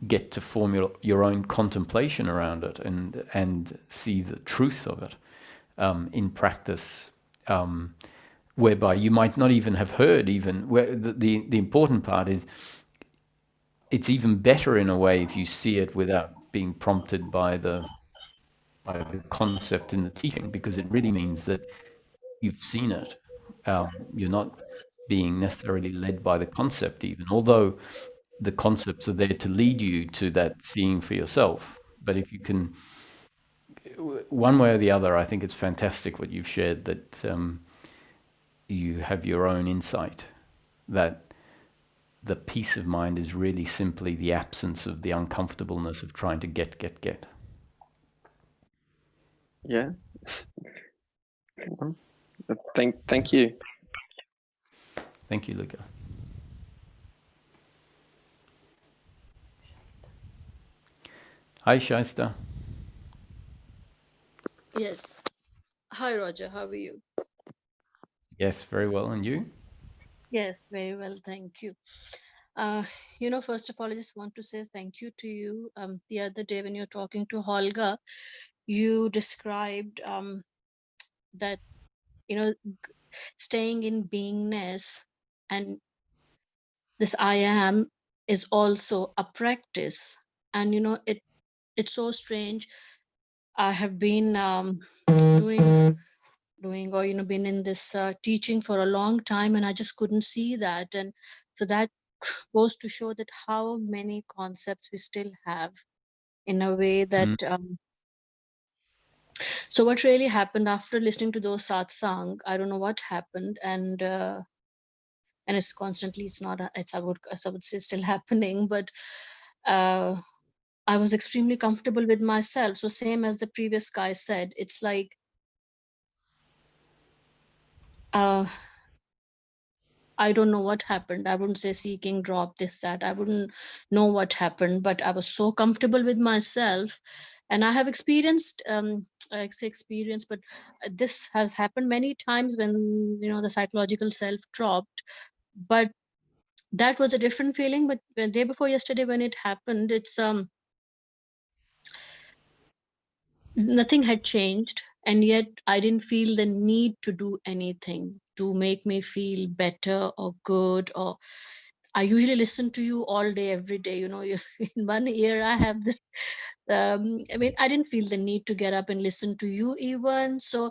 A: get to form your own contemplation around it and see the truth of it in practice, whereby you might not even have heard. Even where the important part is, it's even better in a way if you see it without being prompted by the concept in the teaching, because it really means that you've seen it. You're not being necessarily led by the concept, even although the concepts are there to lead you to that seeing for yourself. But if you can, one way or the other, I think it's fantastic what you've shared, that you have your own insight, that the peace of mind is really simply the absence of the uncomfortableness of trying to get.
B: Yeah. Thank you.
A: Thank you, Luca. Hi, Shaista.
C: Yes. Hi, Roger. How are you?
A: Yes, very well. And you?
C: Yes, very well. Thank you. First of all, I just want to say thank you to you. The other day when you're talking to Holga, you described that, staying in beingness and this I am is also a practice. And, it's so strange. I have been doing or been in this teaching for a long time, and I just couldn't see that. And so that goes to show that how many concepts we still have, in a way that so what really happened after listening to those satsang, I don't know what happened. And it's constantly, it's not it's, I would say, still happening, but I was extremely comfortable with myself. So same as the previous guy said, it's like I don't know what happened. I wouldn't say seeking, drop, this, that. I wouldn't know what happened, but I was so comfortable with myself. And I have experienced, I say experience, but this has happened many times when, the psychological self dropped. But that was a different feeling. But the day before yesterday, when it happened, it's, nothing had changed. And yet I didn't feel the need to do anything to make me feel better or good. Or I usually listen to you all day, every day. In one ear I have the, I didn't feel the need to get up and listen to you even. So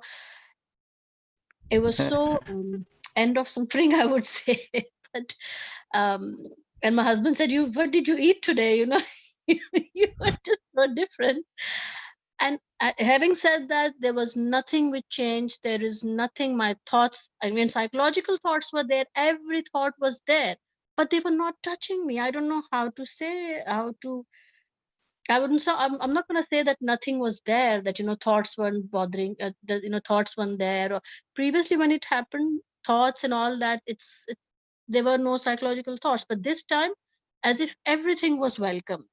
C: it was so end of suffering, I would say. But and my husband said, what did you eat today? You were just so different. And having said that, there was nothing which changed. There is nothing. My thoughts, psychological thoughts were there. Every thought was there, but they were not touching me. I don't know how to say, I wouldn't say, I'm not going to say that nothing was there, that, thoughts weren't bothering, that, thoughts weren't there. Or previously when it happened, thoughts and all that, there were no psychological thoughts. But this time, as if everything was welcomed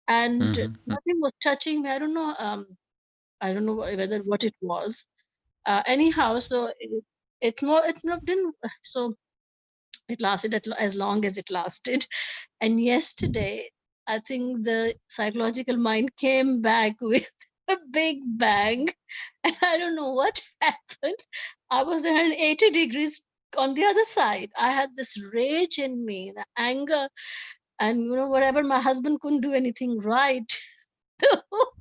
C: and nothing was touching me. I don't know whether what it was. Anyhow, so it's not didn't so it lasted as long as it lasted. And yesterday, I think the psychological mind came back with a big bang, and I don't know what happened. I was 180 degrees on the other side. I had this rage in me, the anger, and whatever, my husband couldn't do anything right. The whole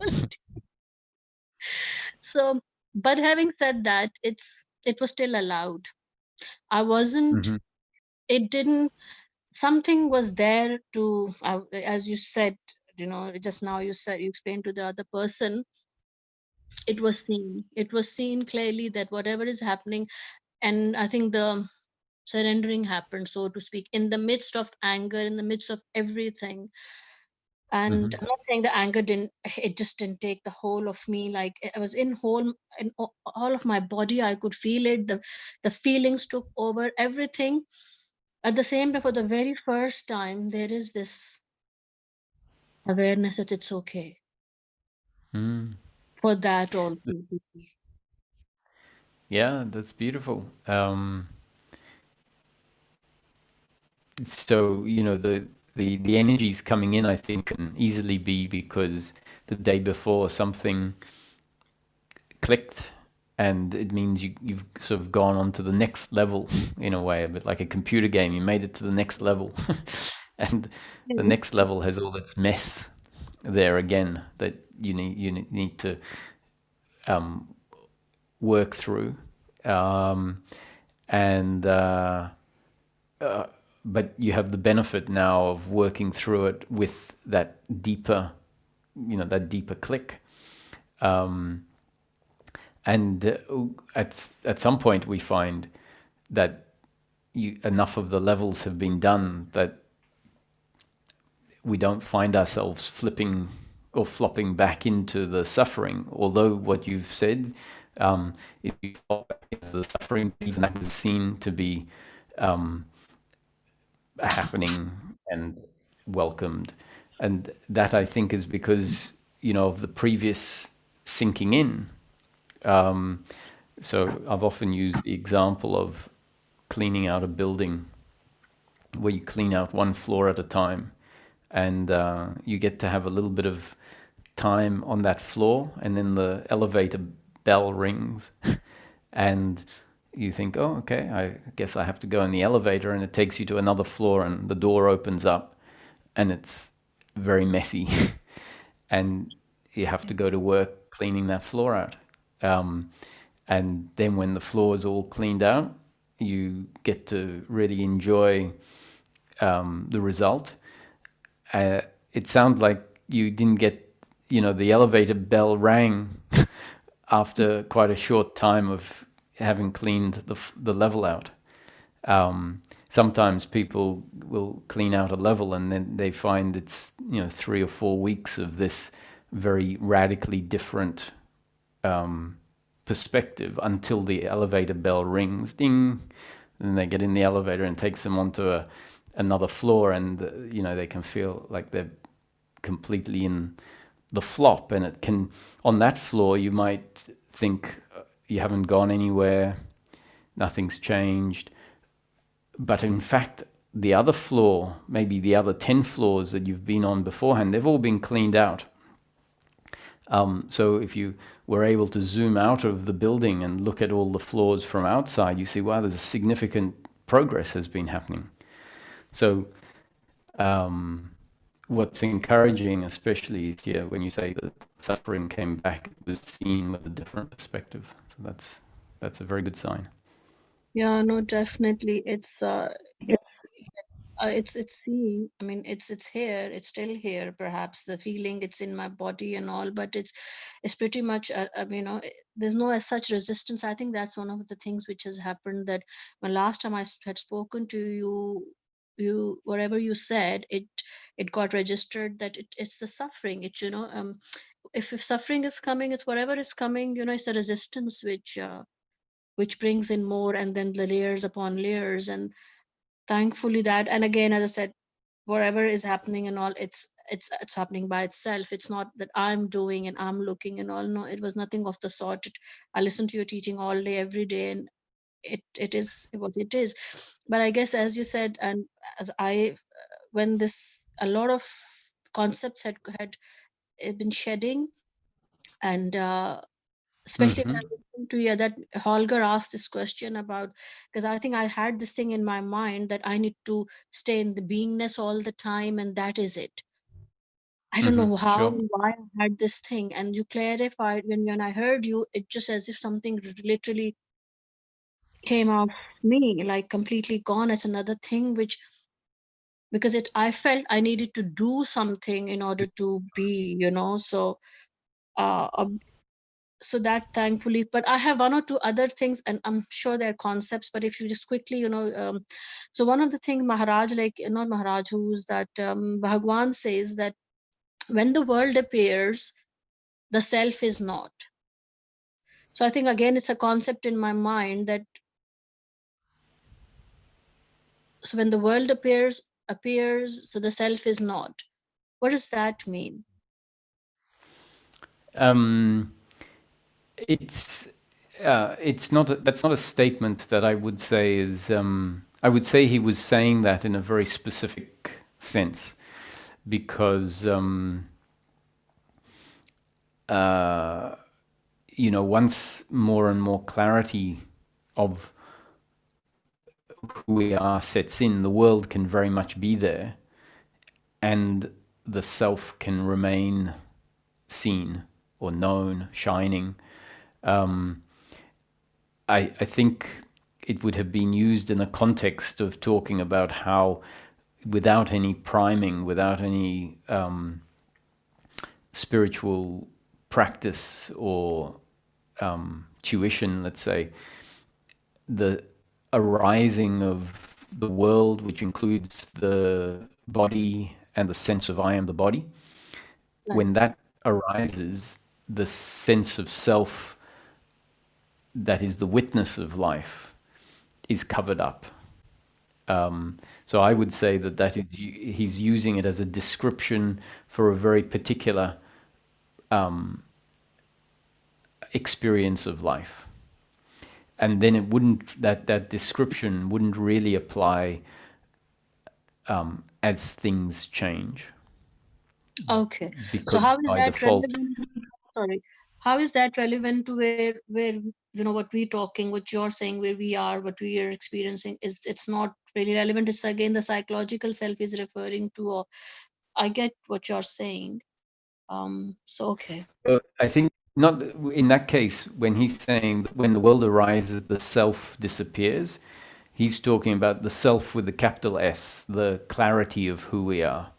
C: So, but having said that, it was still allowed. I wasn't, it didn't, something was there to, as you said, just now you said, you explained to the other person, it was seen clearly that whatever is happening. And I think the surrendering happened, so to speak, in the midst of anger, in the midst of everything. And I'm not saying the anger just didn't take the whole of me. Like I was in all of my body. I could feel it. The feelings took over everything. At the same time, for the very first time, there is this awareness that it's okay for that also to be.
A: Yeah, that's beautiful. So, you know, the energies coming in, I think, can easily be because the day before something clicked, and it means you've sort of gone on to the next level in a way, a bit like a computer game. You made it to the next level, and the next level has all its mess there again that you need to work through, and but you have the benefit now of working through it with that deeper, that deeper click. And at some point we find that enough of the levels have been done that we don't find ourselves flipping or flopping back into the suffering. Although what you've said, if you flop back into the suffering, even that is seen to be happening and welcomed. And that, I think, is because, of the previous sinking in. So I've often used the example of cleaning out a building where you clean out one floor at a time, and you get to have a little bit of time on that floor, and then the elevator bell rings and you think, oh, okay, I guess I have to go in the elevator, and it takes you to another floor, and the door opens up, and it's very messy, and you have to go to work cleaning that floor out. And then when the floor is all cleaned out, you get to really enjoy the result. It sounds like you didn't get, the elevator bell rang after quite a short time of having cleaned the level out. Sometimes people will clean out a level and then they find it's 3 or 4 weeks of this very radically different perspective until the elevator bell rings, ding, and they get in the elevator and takes them onto another floor, and they can feel like they're completely in the flop. And it can, on that floor, you might think you haven't gone anywhere, nothing's changed, but in fact the other floor, maybe the other 10 floors that you've been on beforehand, they've all been cleaned out. So if you were able to zoom out of the building and look at all the floors from outside, you see, wow, there's a significant progress has been happening. So what's encouraging, especially, is here when you say that suffering came back, it was seen with a different perspective. So that's a very good sign.
C: Yeah, no, definitely. It's seeing. I mean, it's here. It's still here. Perhaps the feeling, it's in my body and all, but it's pretty much. There's no as such resistance. I think that's one of the things which has happened. That when last time I had spoken to you whatever you said, it got registered that it's the suffering. If suffering is coming, it's whatever is coming. It's a resistance which brings in more, and then the layers upon layers. And thankfully that, and again, as I said, whatever is happening and all, it's happening by itself. It's not that I'm doing and I'm looking and all. No, it was nothing of the sort. I listen to your teaching all day, every day, and it is what it is. But I guess, as you said, and as I when this a lot of concepts had been shedding, and especially when I listened to you, that Holger asked this question about, because I think I had this thing in my mind that I need to stay in the beingness all the time, and that is it. I don't know how
A: Sure.
C: and why I had this thing, and you clarified when I heard you. It just as if something literally came off me, like completely gone. It's another thing which, because I felt I needed to do something in order to be, uh, so that thankfully. But I have one or two other things, and I'm sure they're concepts, but if you just quickly, so one of the things Maharaj, like not Maharaj, who's that Bhagwan says that when the world appears, the self is not. So I think again it's a concept in my mind that so when the world appears, so the self is not. What does that mean?
A: It's not. That's not a statement that I would say is. I would say he was saying that in a very specific sense, because once more and more clarity of who we are sets in, the world can very much be there, and the self can remain seen or known, shining. I think it would have been used in a context of talking about how, without any priming, without any spiritual practice or tuition, let's say, the arising of the world, which includes the body and the sense of I am the body,
C: Right.
A: when that arises, the sense of self that is the witness of life is covered up. So I would say that is, he's using it as a description for a very particular experience of life. And then it wouldn't, that description wouldn't really apply as things change.
C: Okay.
A: Because
C: So how is
A: by
C: that
A: default,
C: relevant? Sorry. How is that relevant to where what we're talking, what you're saying, where we are, what we are experiencing is it's not really relevant. It's again the psychological self is referring to, or I get what you're saying. So okay.
A: I think not in that case, when he's saying that when the world arises, the self disappears, he's talking about the self with the capital S, the clarity of who we are.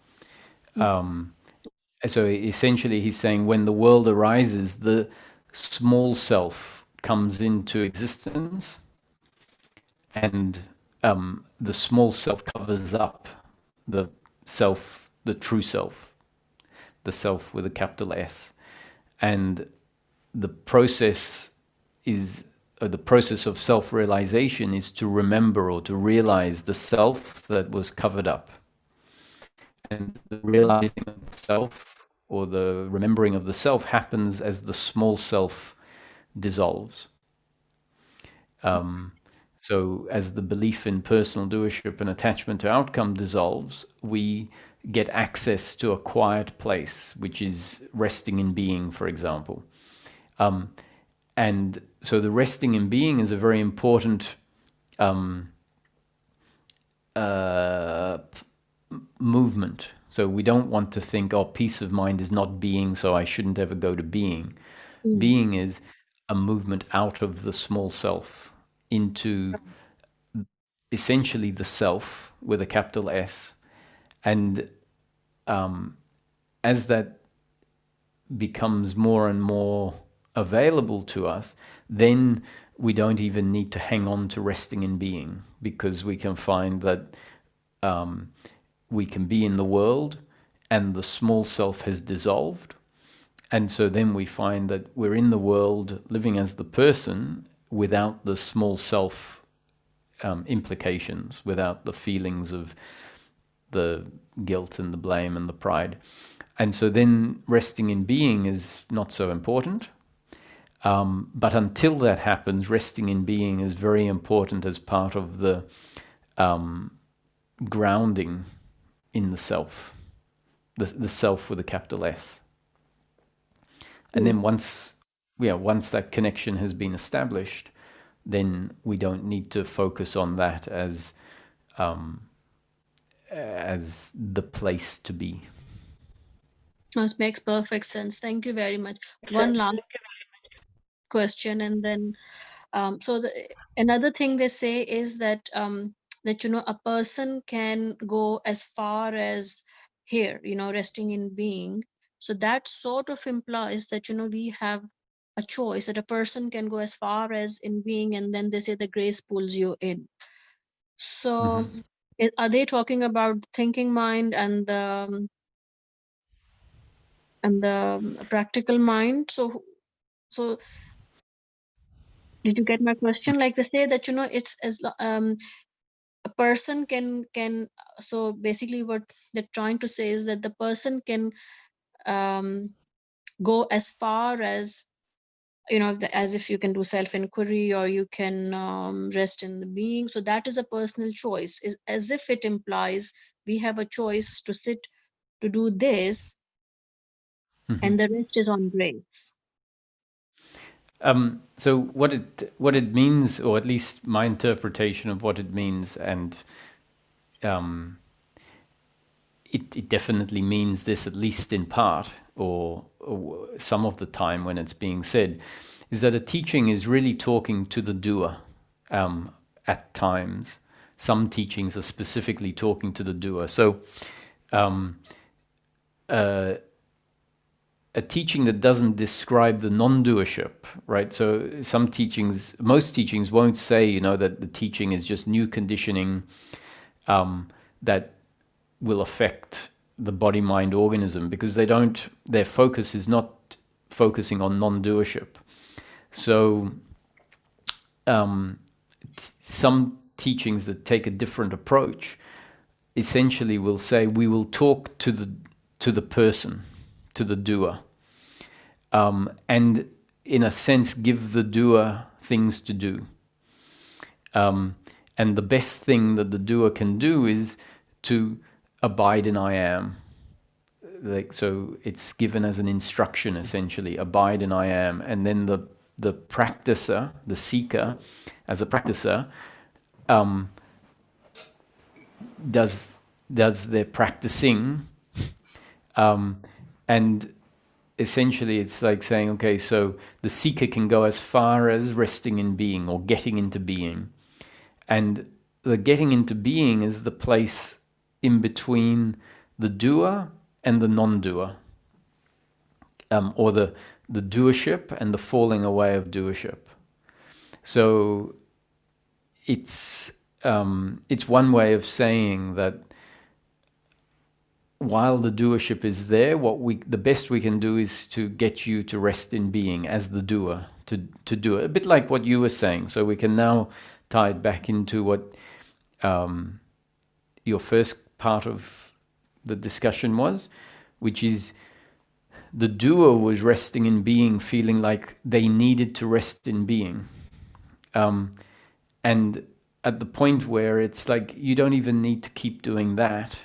A: So essentially, he's saying when the world arises, the small self comes into existence, and the small self covers up the self, the true self, the self with a capital S. And the process is the process of self-realization is to remember or to realize the self that was covered up. And the realizing of the self or the remembering of the self happens as the small self dissolves. So as the belief in personal doership and attachment to outcome dissolves, we get access to a quiet place, which is resting in being, for example. And so the resting in being is a very important movement. So we don't want to think, oh, peace of mind is not being, so I shouldn't ever go to being. Being is a movement out of the small self into essentially the self with a capital S. And as that becomes more and more available to us, then we don't even need to hang on to resting in being, because we can find that we can be in the world and the small self has dissolved. And so then we find that we're in the world living as the person without the small self implications, without the feelings of the guilt and the blame and the pride. And so then resting in being is not so important. But until that happens, resting in being is very important as part of the grounding in the self, the self with a capital S. And then once that connection has been established, then we don't need to focus on that as the place to be.
C: This makes perfect sense. Thank you very much. One last question, and then so another thing they say is that that a person can go as far as here, resting in being. So that sort of implies that we have a choice, that a person can go as far as in being, and then they say the grace pulls you in. So are they talking about thinking mind and the and the practical mind. So did you get my question? Like they say that, it's a person can so basically what they're trying to say is that the person can go as far as, as if you can do self-inquiry, or you can rest in the being. So that is a personal choice, is as if it implies we have a choice to sit to do this, and the rest is on grace.
A: So what it means, or at least my interpretation of what it means, and it definitely means this, at least in part, or some of the time when it's being said, is that a teaching is really talking to the doer at times. Some teachings are specifically talking to the doer. So a teaching that doesn't describe the non-doership, right? So some teachings, most teachings won't say, that the teaching is just new conditioning that will affect the body-mind organism, because their focus is not focusing on non-doership. So some teachings that take a different approach essentially will say, we will talk to the person, to the doer, and in a sense give the doer things to do. And the best thing that the doer can do is to abide in I am. So it's given as an instruction, essentially, abide in I am. And then the practicer, the seeker, as a practicer, does their practicing, and essentially it's like saying, okay, so the seeker can go as far as resting in being, or getting into being. And the getting into being is the place in between the doer and the non-doer, or the doership and the falling away of doership. So it's one way of saying that while the doership is there, the best we can do is to get you to rest in being as the doer, to do it. A bit like what you were saying. So we can now tie it back into what your first part of the discussion was, which is the doer was resting in being, feeling like they needed to rest in being. And at the point where it's like, you don't even need to keep doing that.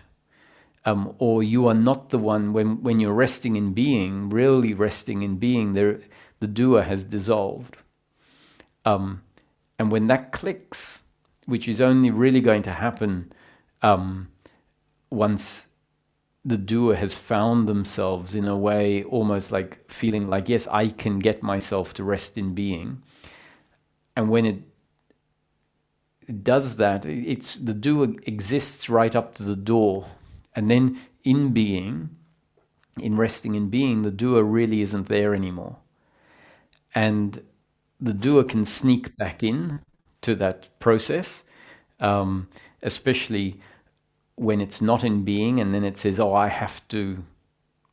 A: Or you are not the one, when you're resting in being, really resting in being, the doer has dissolved. And when that clicks, which is only really going to happen once the doer has found themselves in a way almost like feeling like, yes, I can get myself to rest in being. And when it does that, it's the doer exists right up to the door. And then in being, in resting in being, the doer really isn't there anymore. And the doer can sneak back in to that process, especially when it's not in being, and then it says, oh, I have to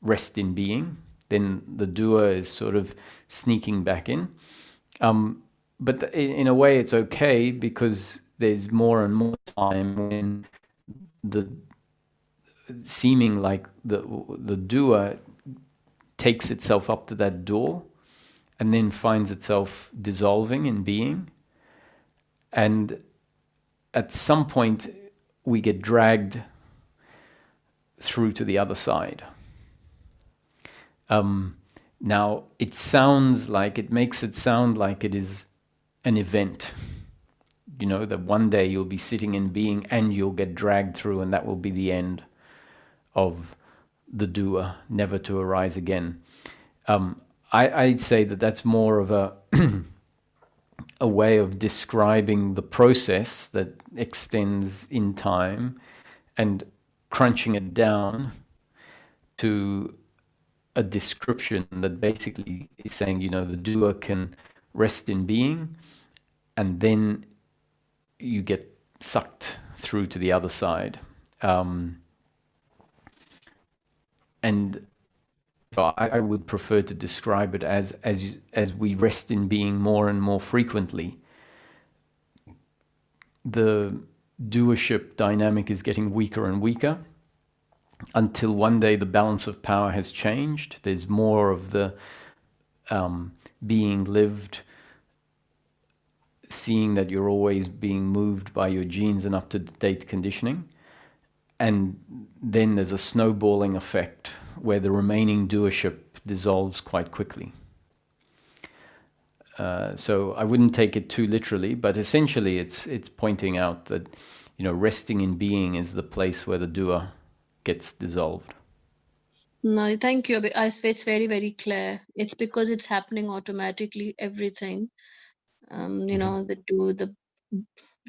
A: rest in being. Then the doer is sort of sneaking back in. But in a way, it's okay, because there's more and more time when the seeming like the doer takes itself up to that door and then finds itself dissolving in being. And at some point, we get dragged through to the other side. Now, it makes it sound like it is an event. That one day you'll be sitting in being and you'll get dragged through, and that will be the end of the doer, never to arise again. I'd say that that's more of a way of describing the process that extends in time, and crunching it down to a description that basically is saying, the doer can rest in being, and then you get sucked through to the other side. And So I would prefer to describe it as we rest in being more and more frequently, the doership dynamic is getting weaker and weaker until one day the balance of power has changed. There's more of the being lived, seeing that you're always being moved by your genes and up-to-date conditioning. And then there's a snowballing effect where the remaining doership dissolves quite quickly. So I wouldn't take it too literally, but essentially it's pointing out that, you know, resting in being is the place where the doer gets dissolved.
C: No, thank you. It's very, very clear. It's because it's happening automatically, everything. You know, the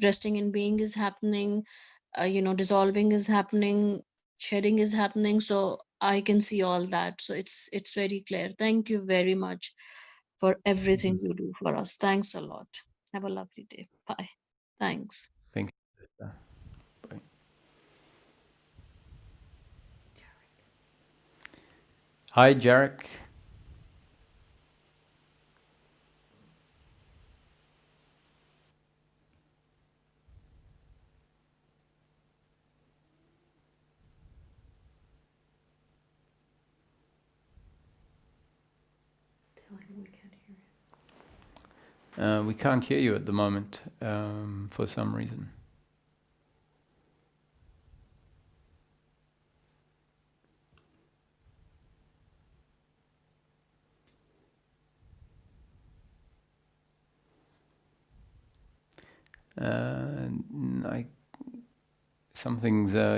C: resting in being is happening, you know, dissolving is happening, shedding is happening. So I can see all that. So it's very clear. Thank you very much for everything you do for us. Thanks a lot. Have a lovely day. Bye. Thanks.
A: Thank you. Bye. Hi, Jarek. We can't hear you at the moment for some reason.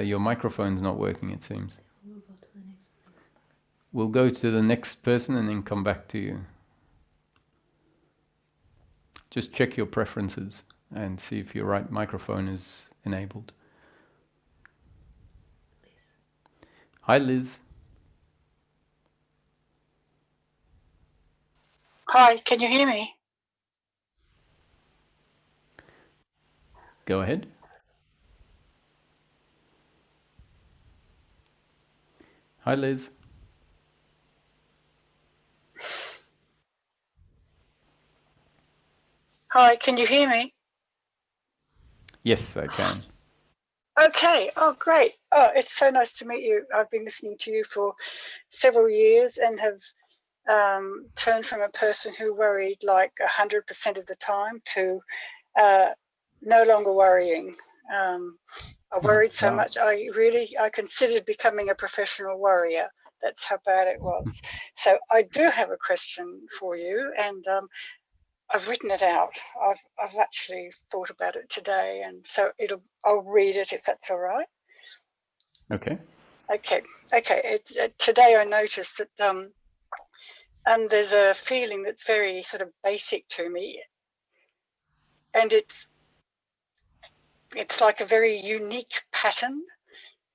A: Your microphone's not working, it seems. We'll go to the next person and then come back to you. Just check your preferences and see if your right microphone is enabled. Hi, Liz.
D: Hi, can you hear me?
A: Go ahead. Hi, Liz.
D: Hi, can you hear me?
A: Yes, I can.
D: Okay, oh great. Oh, it's so nice to meet you. I've been listening to you for several years and have turned from a person who worried like 100% of the time to no longer worrying. I worried so much, I considered becoming a professional worrier. That's how bad it was. So I do have a question for you, and I've written it out. I've actually thought about it today, and so I'll read it if that's all right.
A: Okay.
D: Okay. It's today I noticed that there's a feeling that's very sort of basic to me, and it's like a very unique pattern.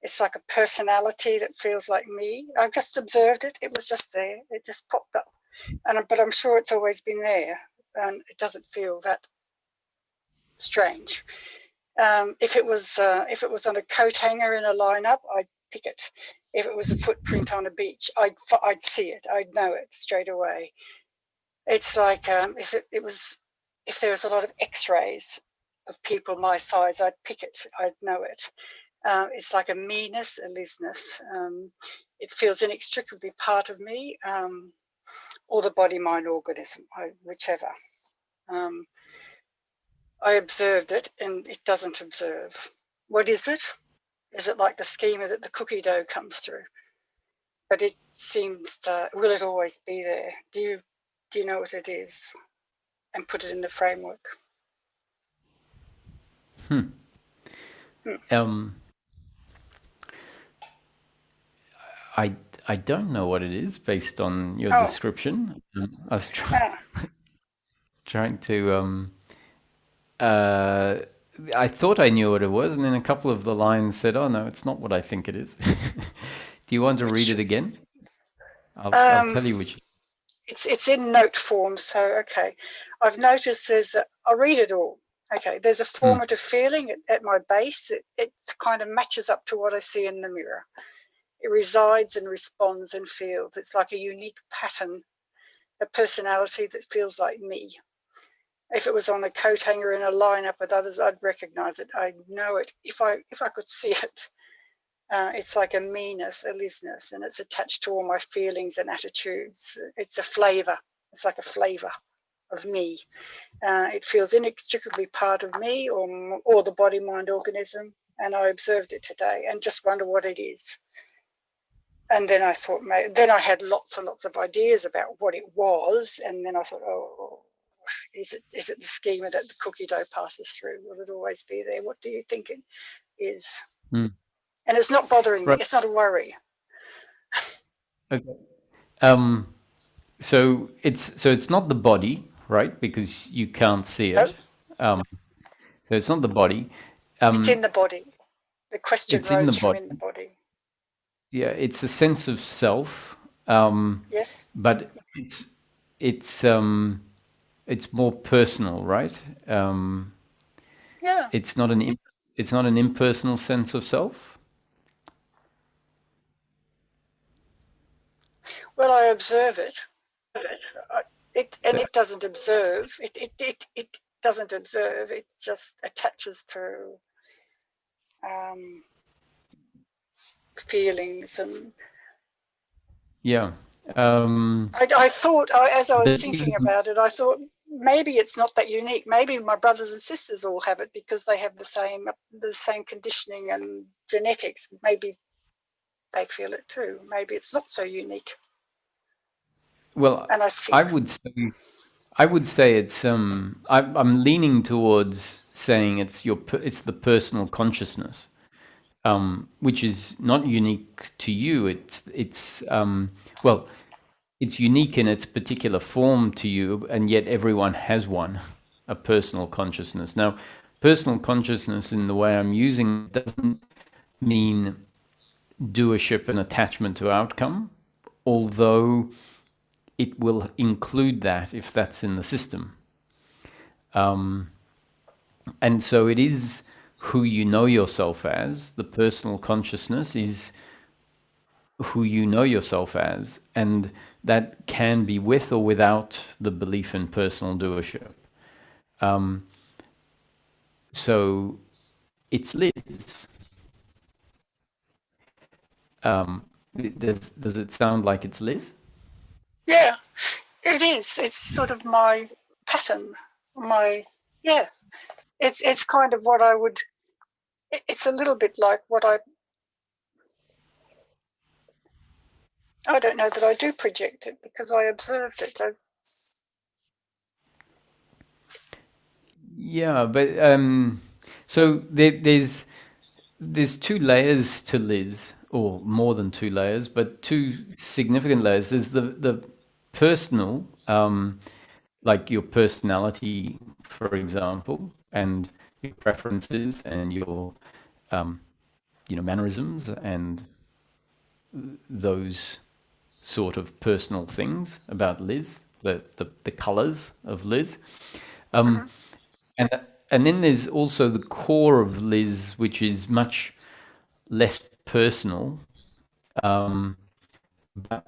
D: It's like a personality that feels like me. I just observed it. It was just there. It just popped up, but I'm sure it's always been there, and it doesn't feel that strange. If it was on a coat hanger in a lineup, I'd pick it. If it was a footprint on a beach, I'd see it. I'd know it straight away. It's like if there was a lot of X-rays of people my size, I'd pick it. I'd know it. It's like a me-ness, a Liz-ness. It feels inextricably part of me, or the body, mind, organism, whichever. I observed it, and it doesn't observe. What is it? Is it like the schema that the cookie dough comes through? But it seems to, will it always be there? Do you know what it is? And put it in the framework.
A: I don't know what it is based on your description. I was trying to I thought I knew what it was, and then a couple of the lines said, "Oh no, it's not what I think it is." Do you want to read it again? I'll tell you which.
D: It's in note form, so okay. I've noticed I'll read it all. Okay, there's a formative feeling at my base. It kind of matches up to what I see in the mirror. It resides and responds and feels. It's like a unique pattern, a personality that feels like me. If it was on a coat hanger in a lineup with others, I'd recognize it. I know it. If I could see it, it's like a me-ness, a Lizness, and it's attached to all my feelings and attitudes. It's a flavor. It's like a flavor of me. It feels inextricably part of me or the body, mind, organism. And I observed it today and just wonder what it is. And then I thought, then I had lots and lots of ideas about what it was. And then I thought, oh, is it the schema that the cookie dough passes through? Will it always be there? What do you think it is?
A: Mm.
D: And it's not bothering me.
A: Right.
D: It's not a worry.
A: Okay. So it's not the body, right? Because you can't see it. So it's not the body.
D: It's in the body. The question rose from in the body.
A: Yeah, it's a sense of self.
D: Yes.
A: But it's more personal, right?
D: Yeah.
A: It's not an impersonal sense of self.
D: Well, I observe it. It doesn't observe. It doesn't observe. It just attaches to feelings and.
A: Yeah.
D: I thought, as I was thinking about it, I thought maybe it's not that unique. Maybe my brothers and sisters all have it because they have the same conditioning and genetics. Maybe they feel it too. Maybe it's not so unique.
A: Well,
D: and
A: I would say it's I'm leaning towards saying it's the personal consciousness, which is not unique to you. It's unique in its particular form to you, and yet everyone has one, a personal consciousness. Now, personal consciousness in the way I'm using it doesn't mean doership and attachment to outcome, although it will include that if that's in the system. And so it is who you know yourself as. The personal consciousness is who you know yourself as, and that can be with or without the belief in personal doership. So it's Liz. Does it sound like it's Liz?
D: Yeah, it is. It's sort of my pattern. It's kind of what I would. It's a little bit like what I don't know that I do project it because I observed it.
A: Yeah, but so there's two layers to Liz, or more than two layers, but two significant layers. There's the personal, like your personality, for example, and your preferences and your mannerisms and those sort of personal things about Liz, the colors of Liz. And then there's also the core of Liz, which is much less personal, but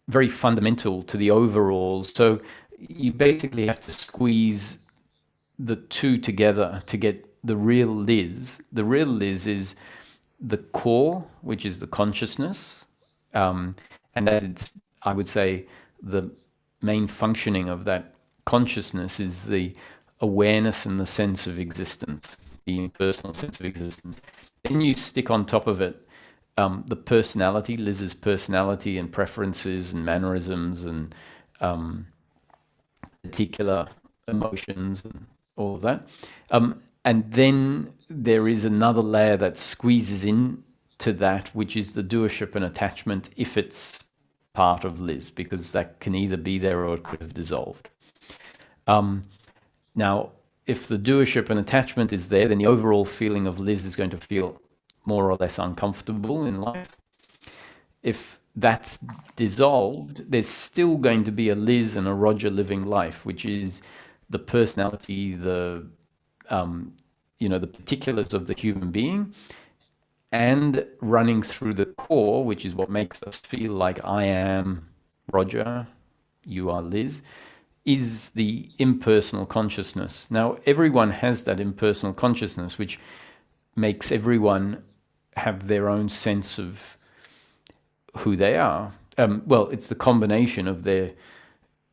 A: very fundamental to the overall. So you basically have to squeeze the two together to get the real Liz. The real Liz is the core, which is the consciousness, and that it's, I would say, the main functioning of that consciousness is the awareness and the sense of existence, the impersonal sense of existence. Then you stick on top of it the personality, Liz's personality and preferences and mannerisms and particular emotions and all of that. And then there is another layer that squeezes in to that, which is the doership and attachment, if it's part of Liz, because that can either be there or it could have dissolved. Now, if the doership and attachment is there, then the overall feeling of Liz is going to feel more or less uncomfortable in life. If that's dissolved, there's still going to be a Liz and a Roger living life, which is the personality, the the particulars of the human being, and running through the core, which is what makes us feel like I am Roger, you are Liz, is the impersonal consciousness. Now, everyone has that impersonal consciousness, which makes everyone have their own sense of who they are. Well, it's the combination of their,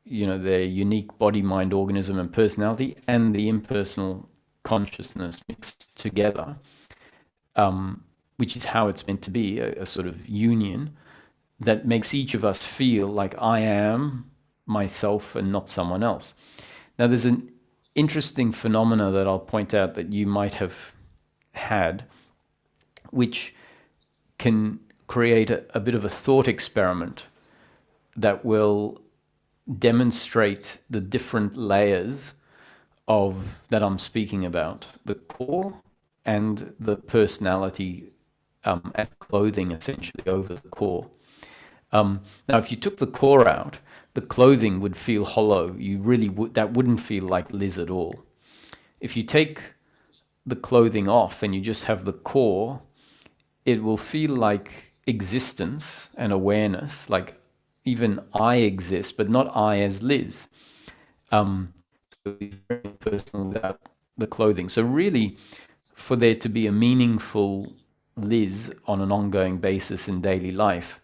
A: their unique body, mind, organism, and personality, and the impersonal consciousness mixed together, which is how it's meant to be, a sort of union that makes each of us feel like I am myself and not someone else. Now, there's an interesting phenomena that I'll point out that you might have had, which can create a bit of a thought experiment that will demonstrate the different layers of that I'm speaking about, the core and the personality as clothing essentially over the core. Now, if you took the core out, the clothing would feel hollow. You really would, that wouldn't feel like Liz at all. If you take the clothing off and you just have the core, it will feel like existence and awareness, like even I exist, but not I as Liz. So it's very personal without the clothing. So really, for there to be a meaningful Liz on an ongoing basis in daily life,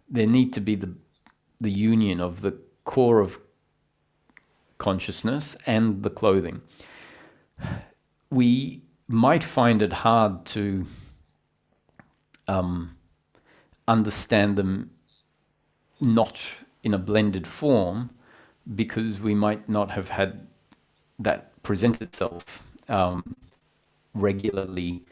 A: there need to be the union of the core of consciousness and the clothing. We might find it hard to understand them not in a blended form, because we might not have had that present itself regularly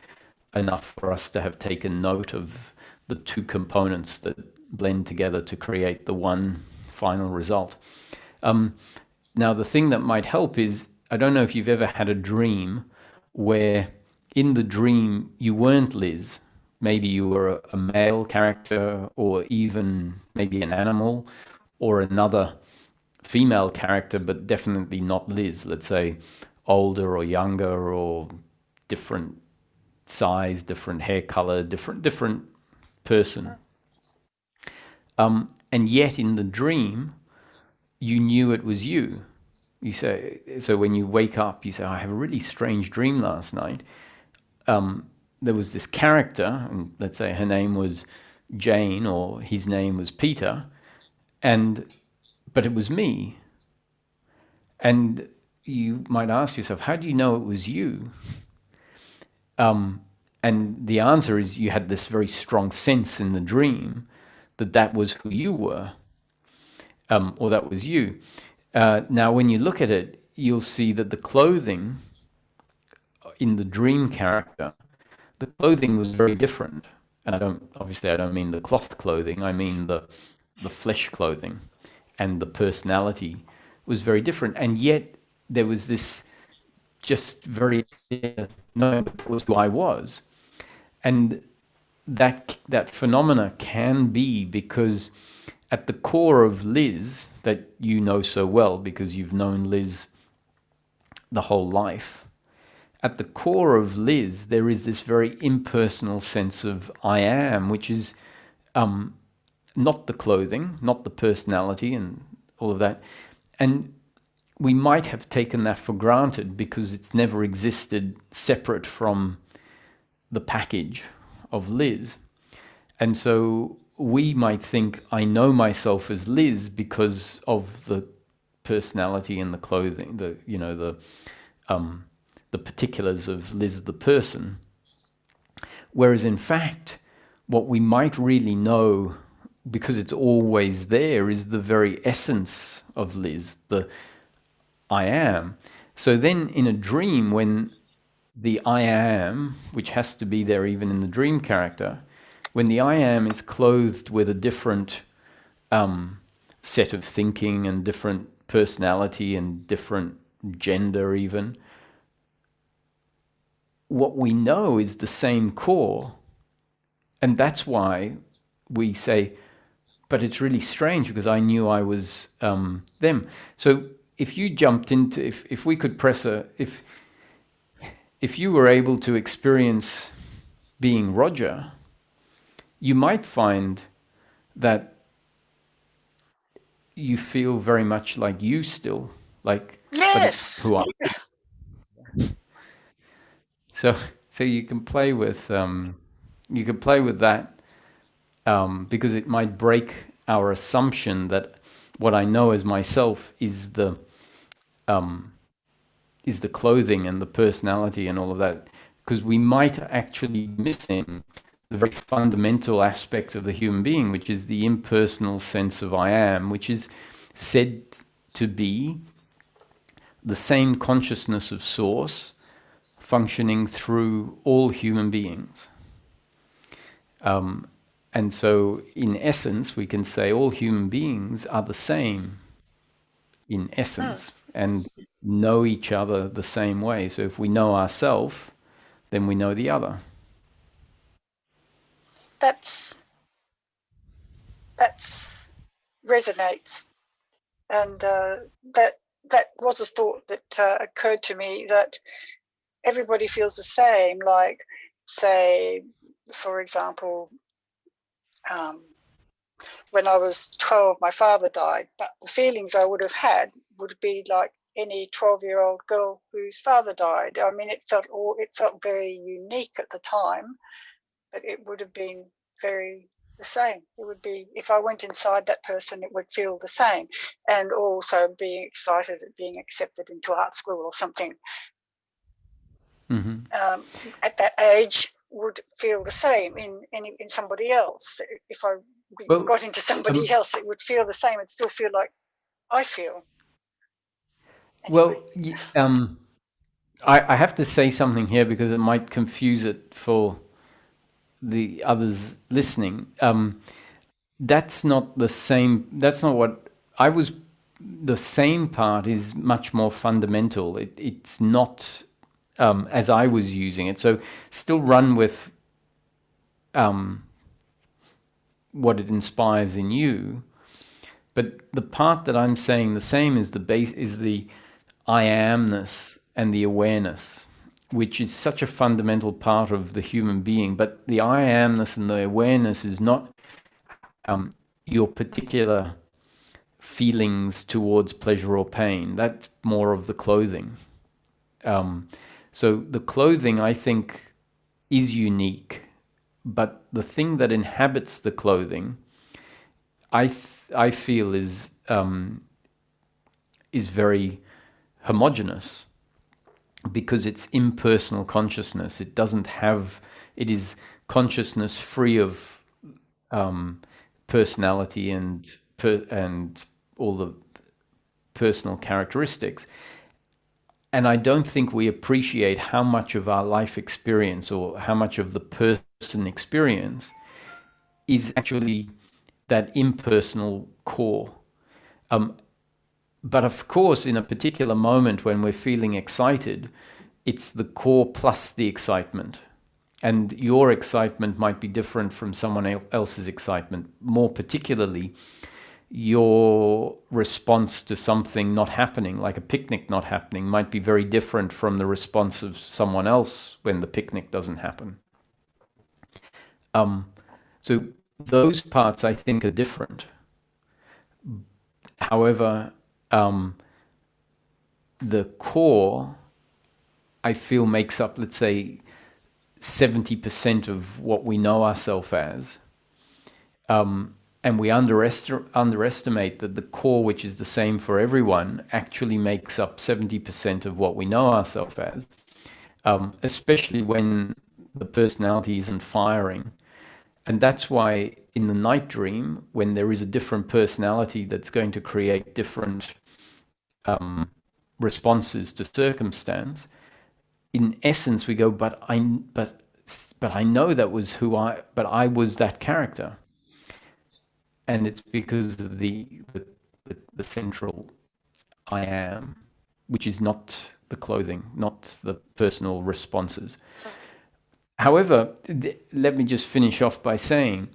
A: enough for us to have taken note of the two components that blend together to create the one final result. Now, the thing that might help is, I don't know if you've ever had a dream where in the dream you weren't Liz. Maybe you were a male character, or even maybe an animal, or another female character, but definitely not Liz. Let's say older or younger, or different size, different hair color, different person. And yet in the dream, you knew it was you. You say, so when you wake up, you say, I have a really strange dream last night. There was this character, and let's say her name was Jane, or his name was Peter, but it was me. And you might ask yourself, how do you know it was you? And the answer is, you had this very strong sense in the dream that that was who you were, or that was you. Now, when you look at it, you'll see that the clothing in the dream character, the clothing was very different. And I don't mean the cloth clothing, I mean the flesh clothing, and the personality was very different. And yet there was this just very clear knowing that was who I was. And that phenomena can be because at the core of Liz, that you know so well because you've known Liz the whole life, at the core of Liz, there is this very impersonal sense of I am, which is not the clothing, not the personality and all of that. And we might have taken that for granted because it's never existed separate from the package of Liz. And so we might think, I know myself as Liz because of the personality and the clothing, the particulars of Liz the person. Whereas in fact, what we might really know, because it's always there, is the very essence of Liz, the I am. So then in a dream, when the I am, which has to be there even in the dream character, when the I am is clothed with a different set of thinking and different personality and different gender even, what we know is the same core. And that's why we say, but it's really strange because I knew I was them. So if you jumped into, if we could press if you were able to experience being Roger, you might find that you feel very much like you still, like, but it's
D: Yes.
A: who I am. So you can play with that, because it might break our assumption that what I know as myself is the clothing and the personality and all of that, because we might actually be missing the very fundamental aspect of the human being, which is the impersonal sense of I am, which is said to be the same consciousness of source functioning through all human beings. And so, in essence, we can say all human beings are the same in essence and know each other the same way. So, if we know ourselves, then we know the other.
D: That's resonates, and that was a thought that occurred to me, that everybody feels the same. Like, say, for example, when I was 12, my father died, but the feelings I would have had would be like any 12-year-old girl whose father died. I mean, it felt very unique at the time, but it would have been very the same. It would be, if I went inside that person, it would feel the same. And also being excited at being accepted into art school or something. At that age would feel the same in somebody else. If I got into somebody else, it would feel the same. It'd still feel like I feel. Anyway.
A: Well, I have to say something here because it might confuse it for the others listening. That's not the same. That's not what I was. The same part is much more fundamental. It's not as I was using it. So still run with what it inspires in you. But the part that I'm saying the same is the base, is the I amness and the awareness, which is such a fundamental part of the human being. But the I amness and the awareness is not your particular feelings towards pleasure or pain. That's more of the clothing. So the clothing, I think, is unique, but the thing that inhabits the clothing, I feel is very homogeneous, because it's impersonal consciousness. It doesn't have. It is consciousness free of personality and all the personal characteristics. And I don't think we appreciate how much of our life experience, or how much of the person experience, is actually that impersonal core. But of course, in a particular moment when we're feeling excited, it's the core plus the excitement. And your excitement might be different from someone else's excitement. More particularly, your response to something not happening, like a picnic not happening, might be very different from the response of someone else when the picnic doesn't happen. So those parts, I think, are different. However, the core, I feel, makes up, let's say, 70% of what we know ourselves as. And we underestimate that the core, which is the same for everyone, actually makes up 70% of what we know ourselves as, especially when the personality isn't firing. And that's why in the night dream, when there is a different personality that's going to create different responses to circumstance, in essence we go, but I know that was but I was that character. And it's because of the central I am, which is not the clothing, not the personal responses. However, let me just finish off by saying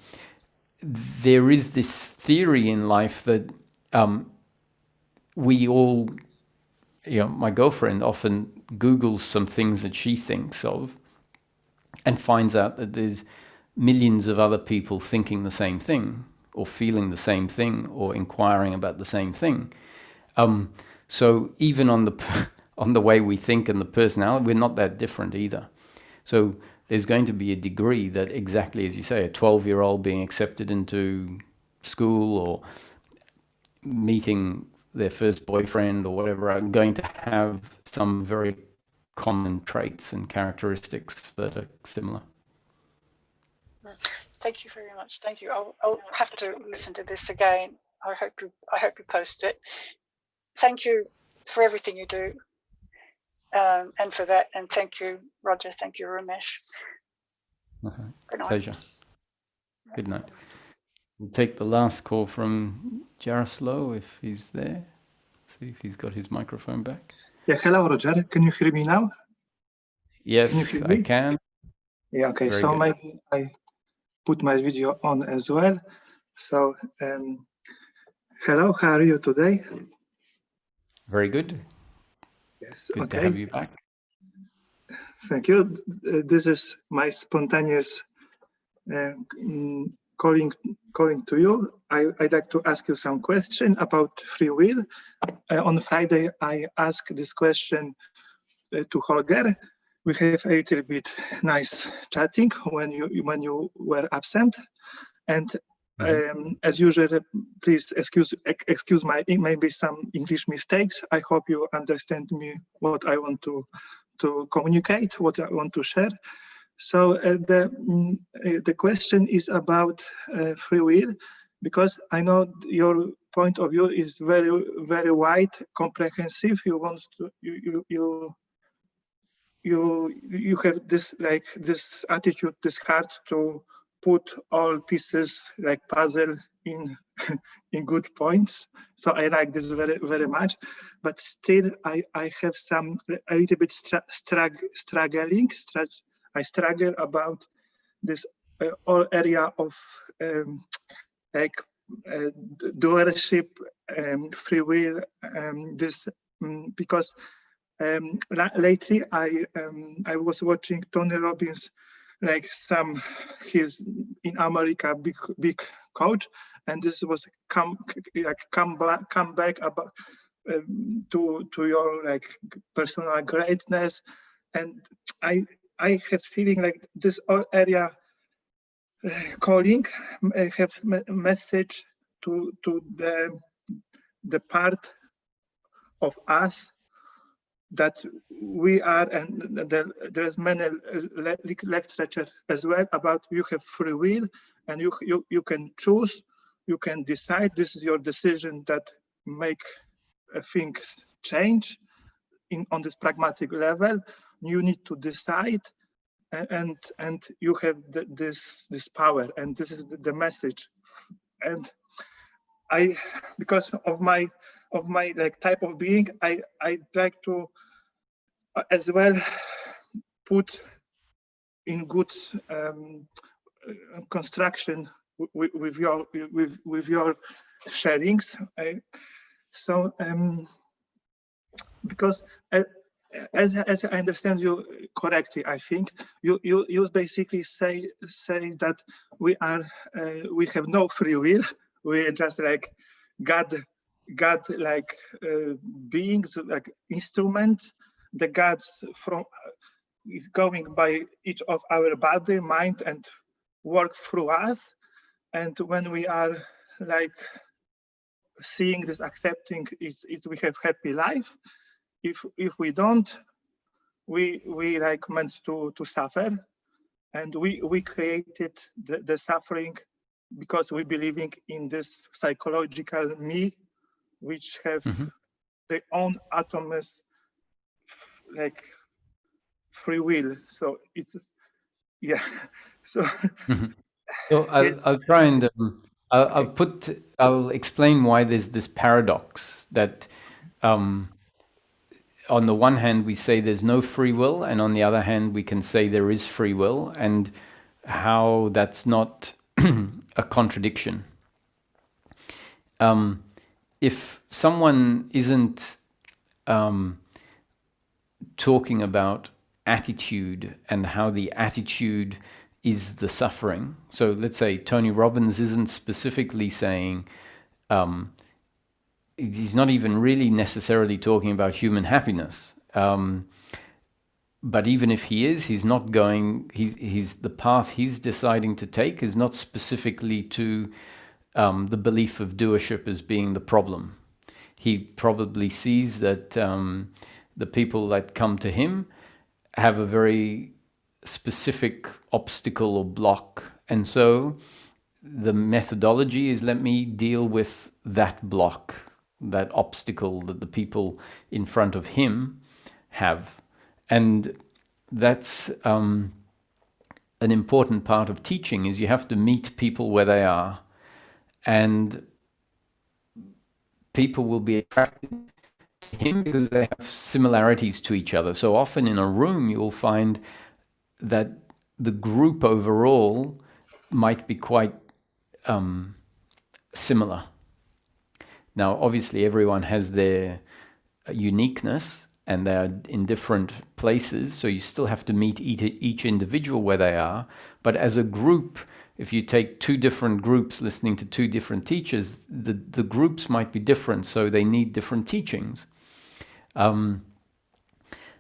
A: there is this theory in life that we all, my girlfriend often Googles some things that she thinks of, and finds out that there's millions of other people thinking the same thing, or feeling the same thing, or inquiring about the same thing. So even on the way we think and the personality, we're not that different either. So there's going to be a degree that, exactly as you say, a 12-year-old being accepted into school or meeting their first boyfriend or whatever are going to have some very common traits and characteristics that are similar.
D: Thank you very much. Thank you. I'll have to listen to this again. I hope you post it. Thank you for everything you do, and for that. And thank you, Roger. Thank you, Ramesh. Good night.
A: Pleasure. Good night. We'll take the last call from Jaroslaw if he's there. See if he's got his microphone back.
E: Yeah, hello, Roger. Can you hear me now?
A: Yes, I can.
E: Yeah, okay.
A: Very
E: So
A: good.
E: maybe I put my video on as well. So, hello, how are you today?
A: Very good.
E: Yes,
A: Good
E: okay.
A: to have you back.
E: Thank you. This is my spontaneous calling to you. I'd like to ask you some question about free will. On Friday, I asked this question to Holger. We have a little bit nice chatting when you were absent, and as usual, please excuse my maybe some English mistakes. I hope you understand me what I want to communicate, what I want to share. So the question is about free will, because I know your point of view is very, very wide, comprehensive. You want to you have this attitude, this heart to put all pieces like puzzle in in good points. So I like this very, very much, but still I have some a little bit struggling. I struggle about this whole area of doership, free will, because lately I was watching Tony Robbins, like he's in America big coach, and this was come back about to your like personal greatness, and I have feeling like this whole area calling have message to the part of us that we are, and there's many literature as well about you have free will, and you can choose, you can decide. This is your decision that make things change on this pragmatic level. You need to decide, and you have this power, and this is the message. And I, because of my like type of being, I like to as well put in good construction with your sharings. So because as I understand you correctly, I think you basically say that we have no free will. We're just like God like beings, like instrument. The God's from is going by each of our body, mind, and work through us. And when we are like seeing this, accepting, it we have happy life. If we don't, we like meant to suffer, and we created the suffering because we believing in this psychological me, which have their own atoms like free will. So it's yeah. So
A: So I'll try and I'll explain why there's this paradox that on the one hand we say there's no free will, and on the other hand we can say there is free will, and how that's not a contradiction. If someone isn't talking about attitude and how the attitude is the suffering. So let's say Tony Robbins isn't specifically saying, he's not even really necessarily talking about human happiness. But even if he is, he's not going, he's the path he's deciding to take is not specifically to the belief of doership as being the problem. He probably sees that the people that come to him have a very specific obstacle or block. And so the methodology is, let me deal with that block, that obstacle that the people in front of him have. And that's an important part of teaching, is you have to meet people where they are. And people will be attracted to him because they have similarities to each other. So often in a room, you'll find that the group overall might be quite similar. Now, obviously, everyone has their uniqueness and they're in different places, so you still have to meet each individual where they are. But as a group, if you take two different groups listening to two different teachers, the groups might be different, so they need different teachings.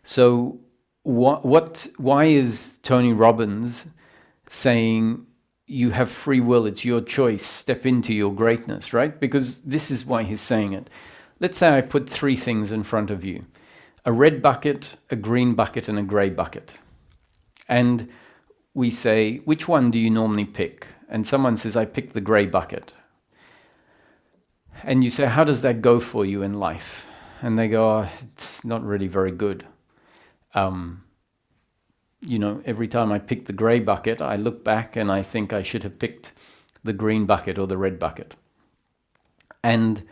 A: So why is Tony Robbins saying you have free will, it's your choice, step into your greatness, right? Because this is why he's saying it. Let's say I put three things in front of you: a red bucket, a green bucket, and a gray bucket. And we say, which one do you normally pick? And someone says, I pick the gray bucket. And you say, how does that go for you in life? And they go, oh, it's not really very good. You know, every time I pick the gray bucket, I look back and I think I should have picked the green bucket or the red bucket. And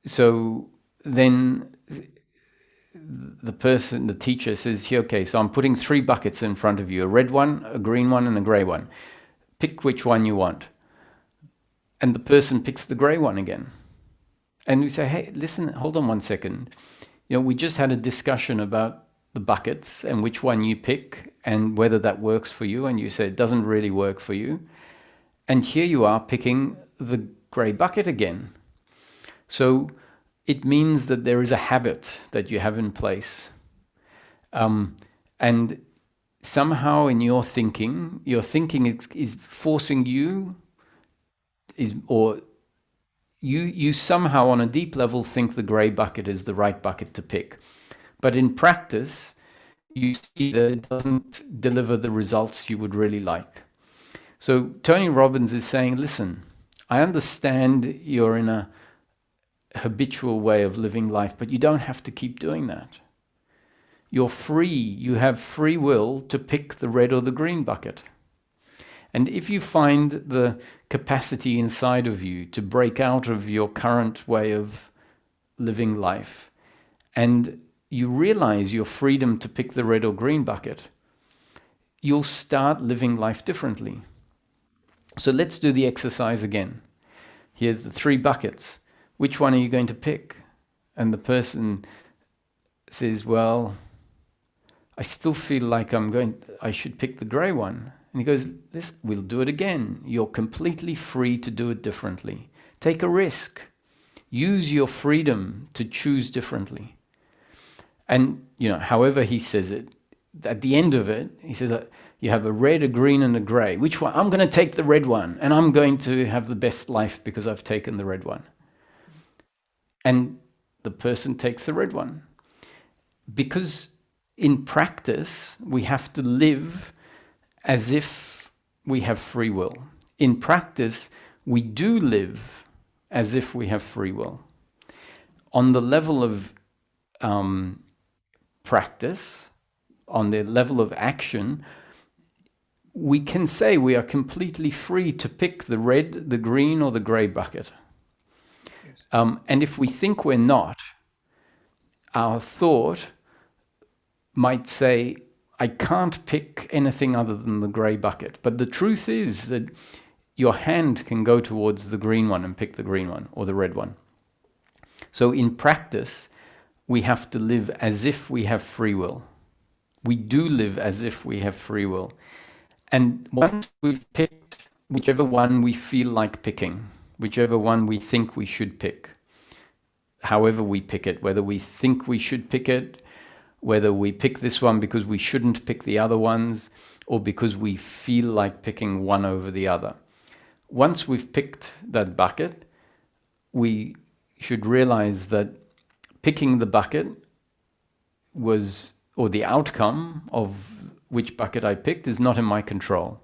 A: so then the teacher says, okay, so I'm putting three buckets in front of you, a red one, a green one, and a gray one. Pick which one you want. And the person picks the gray one again. And we say, hey, listen, hold on one second. You know, we just had a discussion about the buckets and which one you pick and whether that works for you. And you say it doesn't really work for you. And here you are picking the gray bucket again. So it means that there is a habit that you have in place. And somehow in your thinking is forcing you, you somehow on a deep level think the gray bucket is the right bucket to pick. But in practice, you see that it doesn't deliver the results you would really like. So Tony Robbins is saying, listen, I understand you're in a habitual way of living life, but you don't have to keep doing that. You're free. You have free will to pick the red or the green bucket. And if you find the capacity inside of you to break out of your current way of living life, and you realize your freedom to pick the red or green bucket, you'll start living life differently. So let's do the exercise again. Here's the three buckets. Which one are you going to pick? And the person says, well, I still feel like I should pick the gray one. And he goes, we'll do it again. You're completely free to do it differently. Take a risk. Use your freedom to choose differently. And, you know, however he says it, at the end of it, he says, you have a red, a green, and a gray. Which one? I'm going to take the red one, and I'm going to have the best life because I've taken the red one. And the person takes the red one. Because in practice, we have to live as if we have free will. In practice, we do live as if we have free will. On the level of practice, on the level of action, we can say we are completely free to pick the red, the green, or the gray bucket. Yes. And if we think we're not, our thought might say, I can't pick anything other than the gray bucket. But the truth is that your hand can go towards the green one and pick the green one or the red one. So in practice, we have to live as if we have free will. We do live as if we have free will. And once we've picked whichever one we feel like picking, whichever one we think we should pick, however we pick it, whether we think we should pick it, whether we pick this one because we shouldn't pick the other ones, or because we feel like picking one over the other. Once we've picked that bucket, we should realize that picking the bucket was, or the outcome of which bucket I picked is not in my control.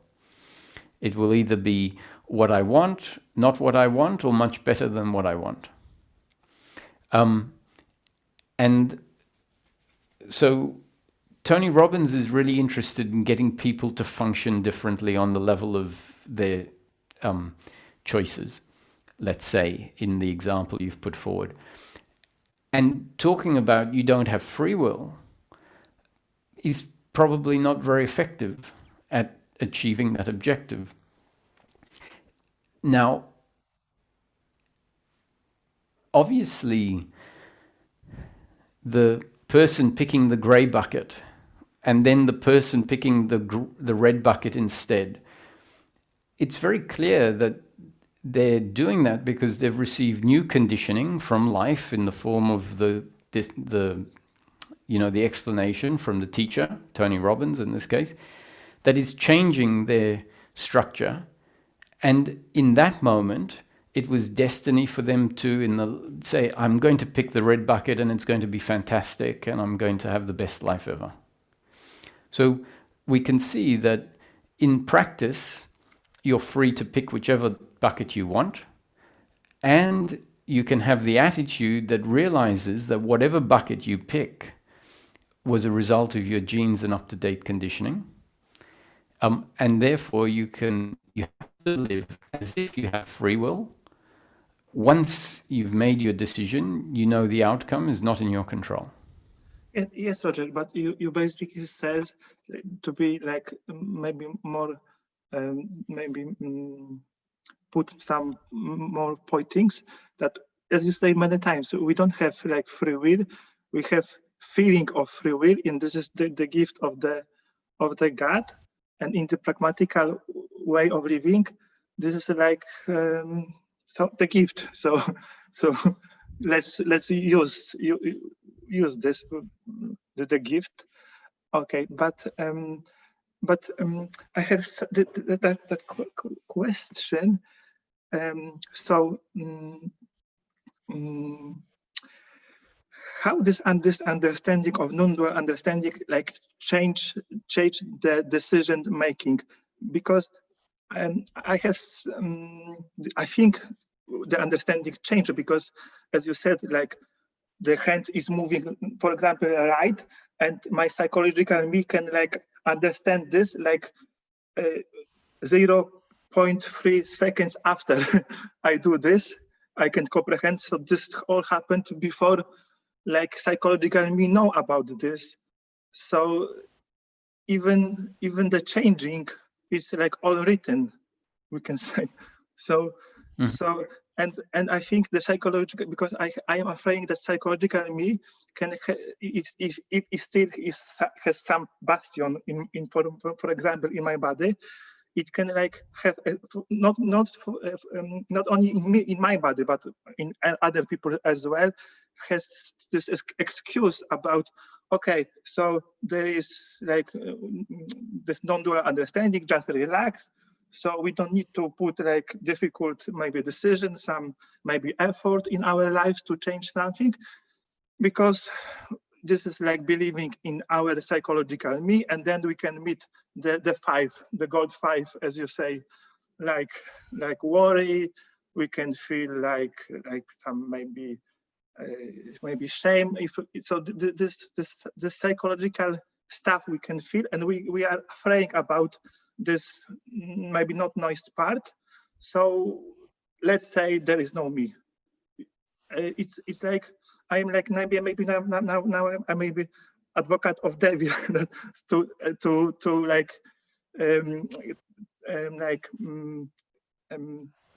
A: It will either be what I want, not what I want, or much better than what I want. And so Tony Robbins is really interested in getting people to function differently on the level of their choices, let's say, in the example you've put forward. And talking about you don't have free will is probably not very effective at achieving that objective. Now, obviously, the person picking the grey bucket and then the person picking the red bucket instead, it's very clear that they're doing that because they've received new conditioning from life in the form of the explanation from the teacher, Tony Robbins in this case, that is changing their structure. And in that moment, it was destiny for them to say, I'm going to pick the red bucket and it's going to be fantastic and I'm going to have the best life ever. So we can see that in practice, you're free to pick whichever bucket you want, and you can have the attitude that realizes that whatever bucket you pick was a result of your genes and up-to-date conditioning, and therefore you have to live as if you have free will. Once you've made your decision, you know the outcome is not in your control.
E: Yes, Roger, but you basically says to be like maybe more, put some more pointings that, as you say many times, we don't have like free will, we have feeling of free will, and this is the gift of the God. And in the pragmatical way of living, this is like so the gift. So let's use this the gift. Okay, but I have that question. How this understanding of non-dual understanding like change the decision making? Because I think the understanding changed because, as you said, like the hand is moving, for example, right, and my psychological me can like understand this like 0.3 seconds after I do this, I can comprehend. So this all happened before like psychological me know about this. So even the changing is like all written, we can say. So and I think the psychological, because I am afraid that psychological me can if it still has some bastion in for example in my body, it can like have not only in me, in my body, but in other people as well, has this excuse about, okay, so there is like this non-dual understanding, just relax. So we don't need to put like difficult maybe decisions, some maybe effort in our lives to change something, because this is like believing in our psychological me, and then we can meet the five, the gold five, as you say, like worry. We can feel like some maybe shame. If so, this psychological stuff we can feel, and we are afraid about this maybe not nice part. So let's say there is no me. It's like I'm like maybe now I may be advocate of devil to like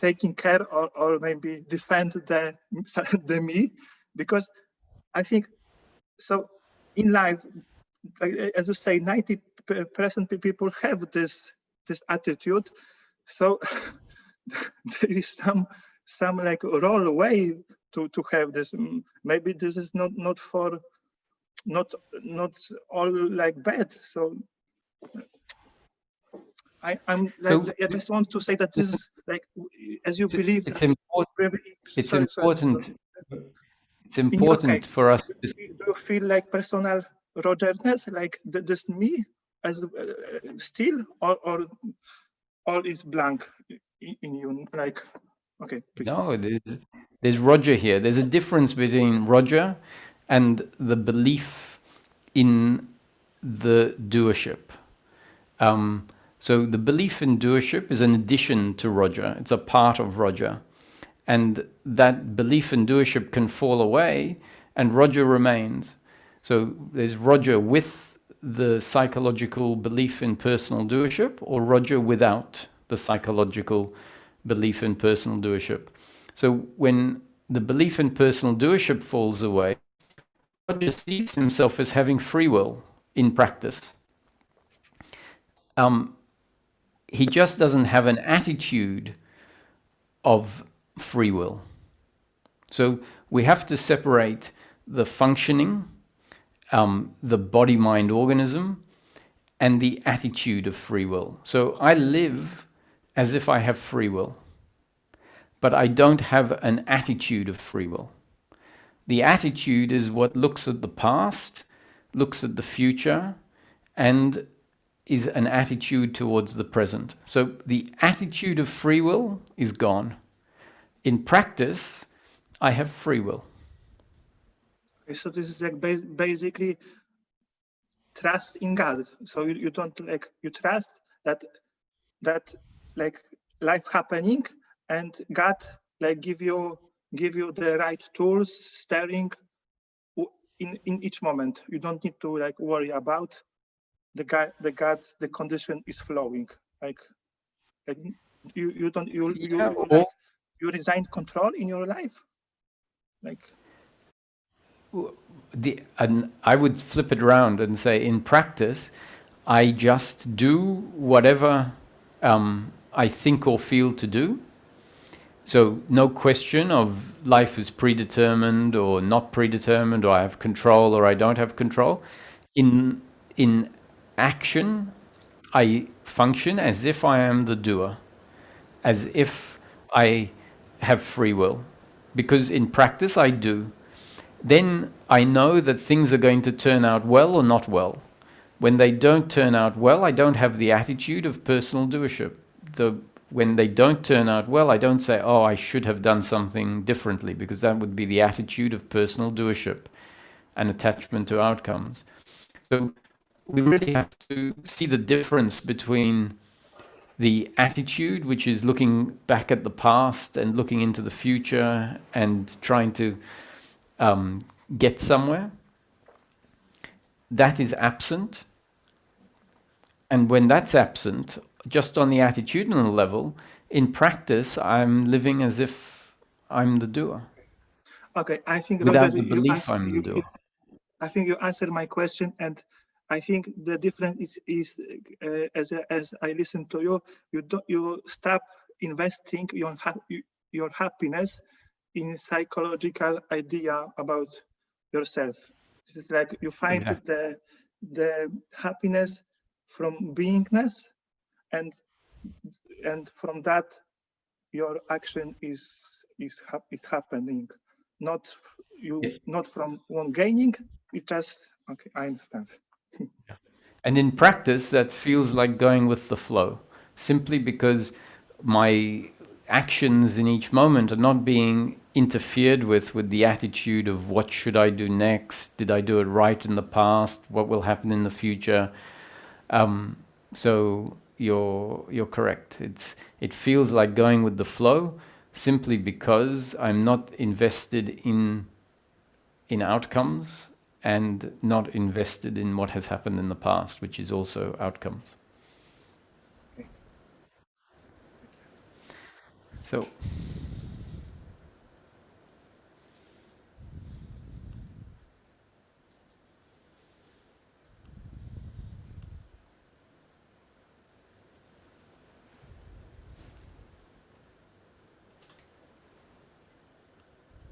E: taking care or maybe defend the me, because I think so in life as you say, 90% people have this attitude. So there is some like role way to have this. Maybe this is not all like bad. So I'm like, I just want to say that this is like, as you believe,
A: it's important. It's important. It's important for us.
E: Do you feel like personal Rogerness, like this me as still, or all is blank in you? Like, okay, please.
A: No, there's Roger here. There's a difference between Roger and the belief in the doership. So the belief in doership is an addition to Roger. It's a part of Roger. And that belief in doership can fall away and Roger remains. So there's Roger with the psychological belief in personal doership, or Roger without the psychological belief in personal doership. So when the belief in personal doership falls away, Roger sees himself as having free will in practice. He just doesn't have an attitude of free will. So we have to separate the functioning, the body-mind organism, and the attitude of free will. So I live as if I have free will, but I don't have an attitude of free will. The attitude is what looks at the past, looks at the future, and is an attitude towards the present. So the attitude of free will is gone. In practice, I have free will.
E: Okay, so this is like basically trust in God. So you don't like, you trust that like life happening, and God like give you the right tools, steering in each moment. You don't need to like worry about the condition is flowing. Like you don't you resign control in your life. Like
A: and I would flip it around and say, in practice, I just do whatever I think or feel to do. So no question of life is predetermined or not predetermined, or I have control or I don't have control. In action, I function as if I am the doer, as if I have free will, because in practice I do. Then I know that things are going to turn out well or not well. When they don't turn out well, I don't have the attitude of personal doership. When they don't turn out well, I don't say, oh, I should have done something differently, because that would be the attitude of personal doership and attachment to outcomes. So we really have to see the difference between the attitude, which is looking back at the past and looking into the future and trying to get somewhere. That is absent. And when that's absent, just on the attitudinal level, in practice, I'm living as if I'm the doer.
E: Okay, I think
A: without the belief I'm the doer.
E: I think you answered my question, and I think the difference is as I listen to you, you stop investing your happiness in psychological idea about yourself. This is like you find exactly. the happiness from beingness, and from that your action is happening, not from one gaining. It just okay. I understand.
A: And in practice, that feels like going with the flow, simply because my actions in each moment are not being interfered with the attitude of what should I do next? Did I do it right in the past? What will happen in the future? So you're correct. It feels like going with the flow, simply because I'm not invested in outcomes and not invested in what has happened in the past, which is also outcomes. So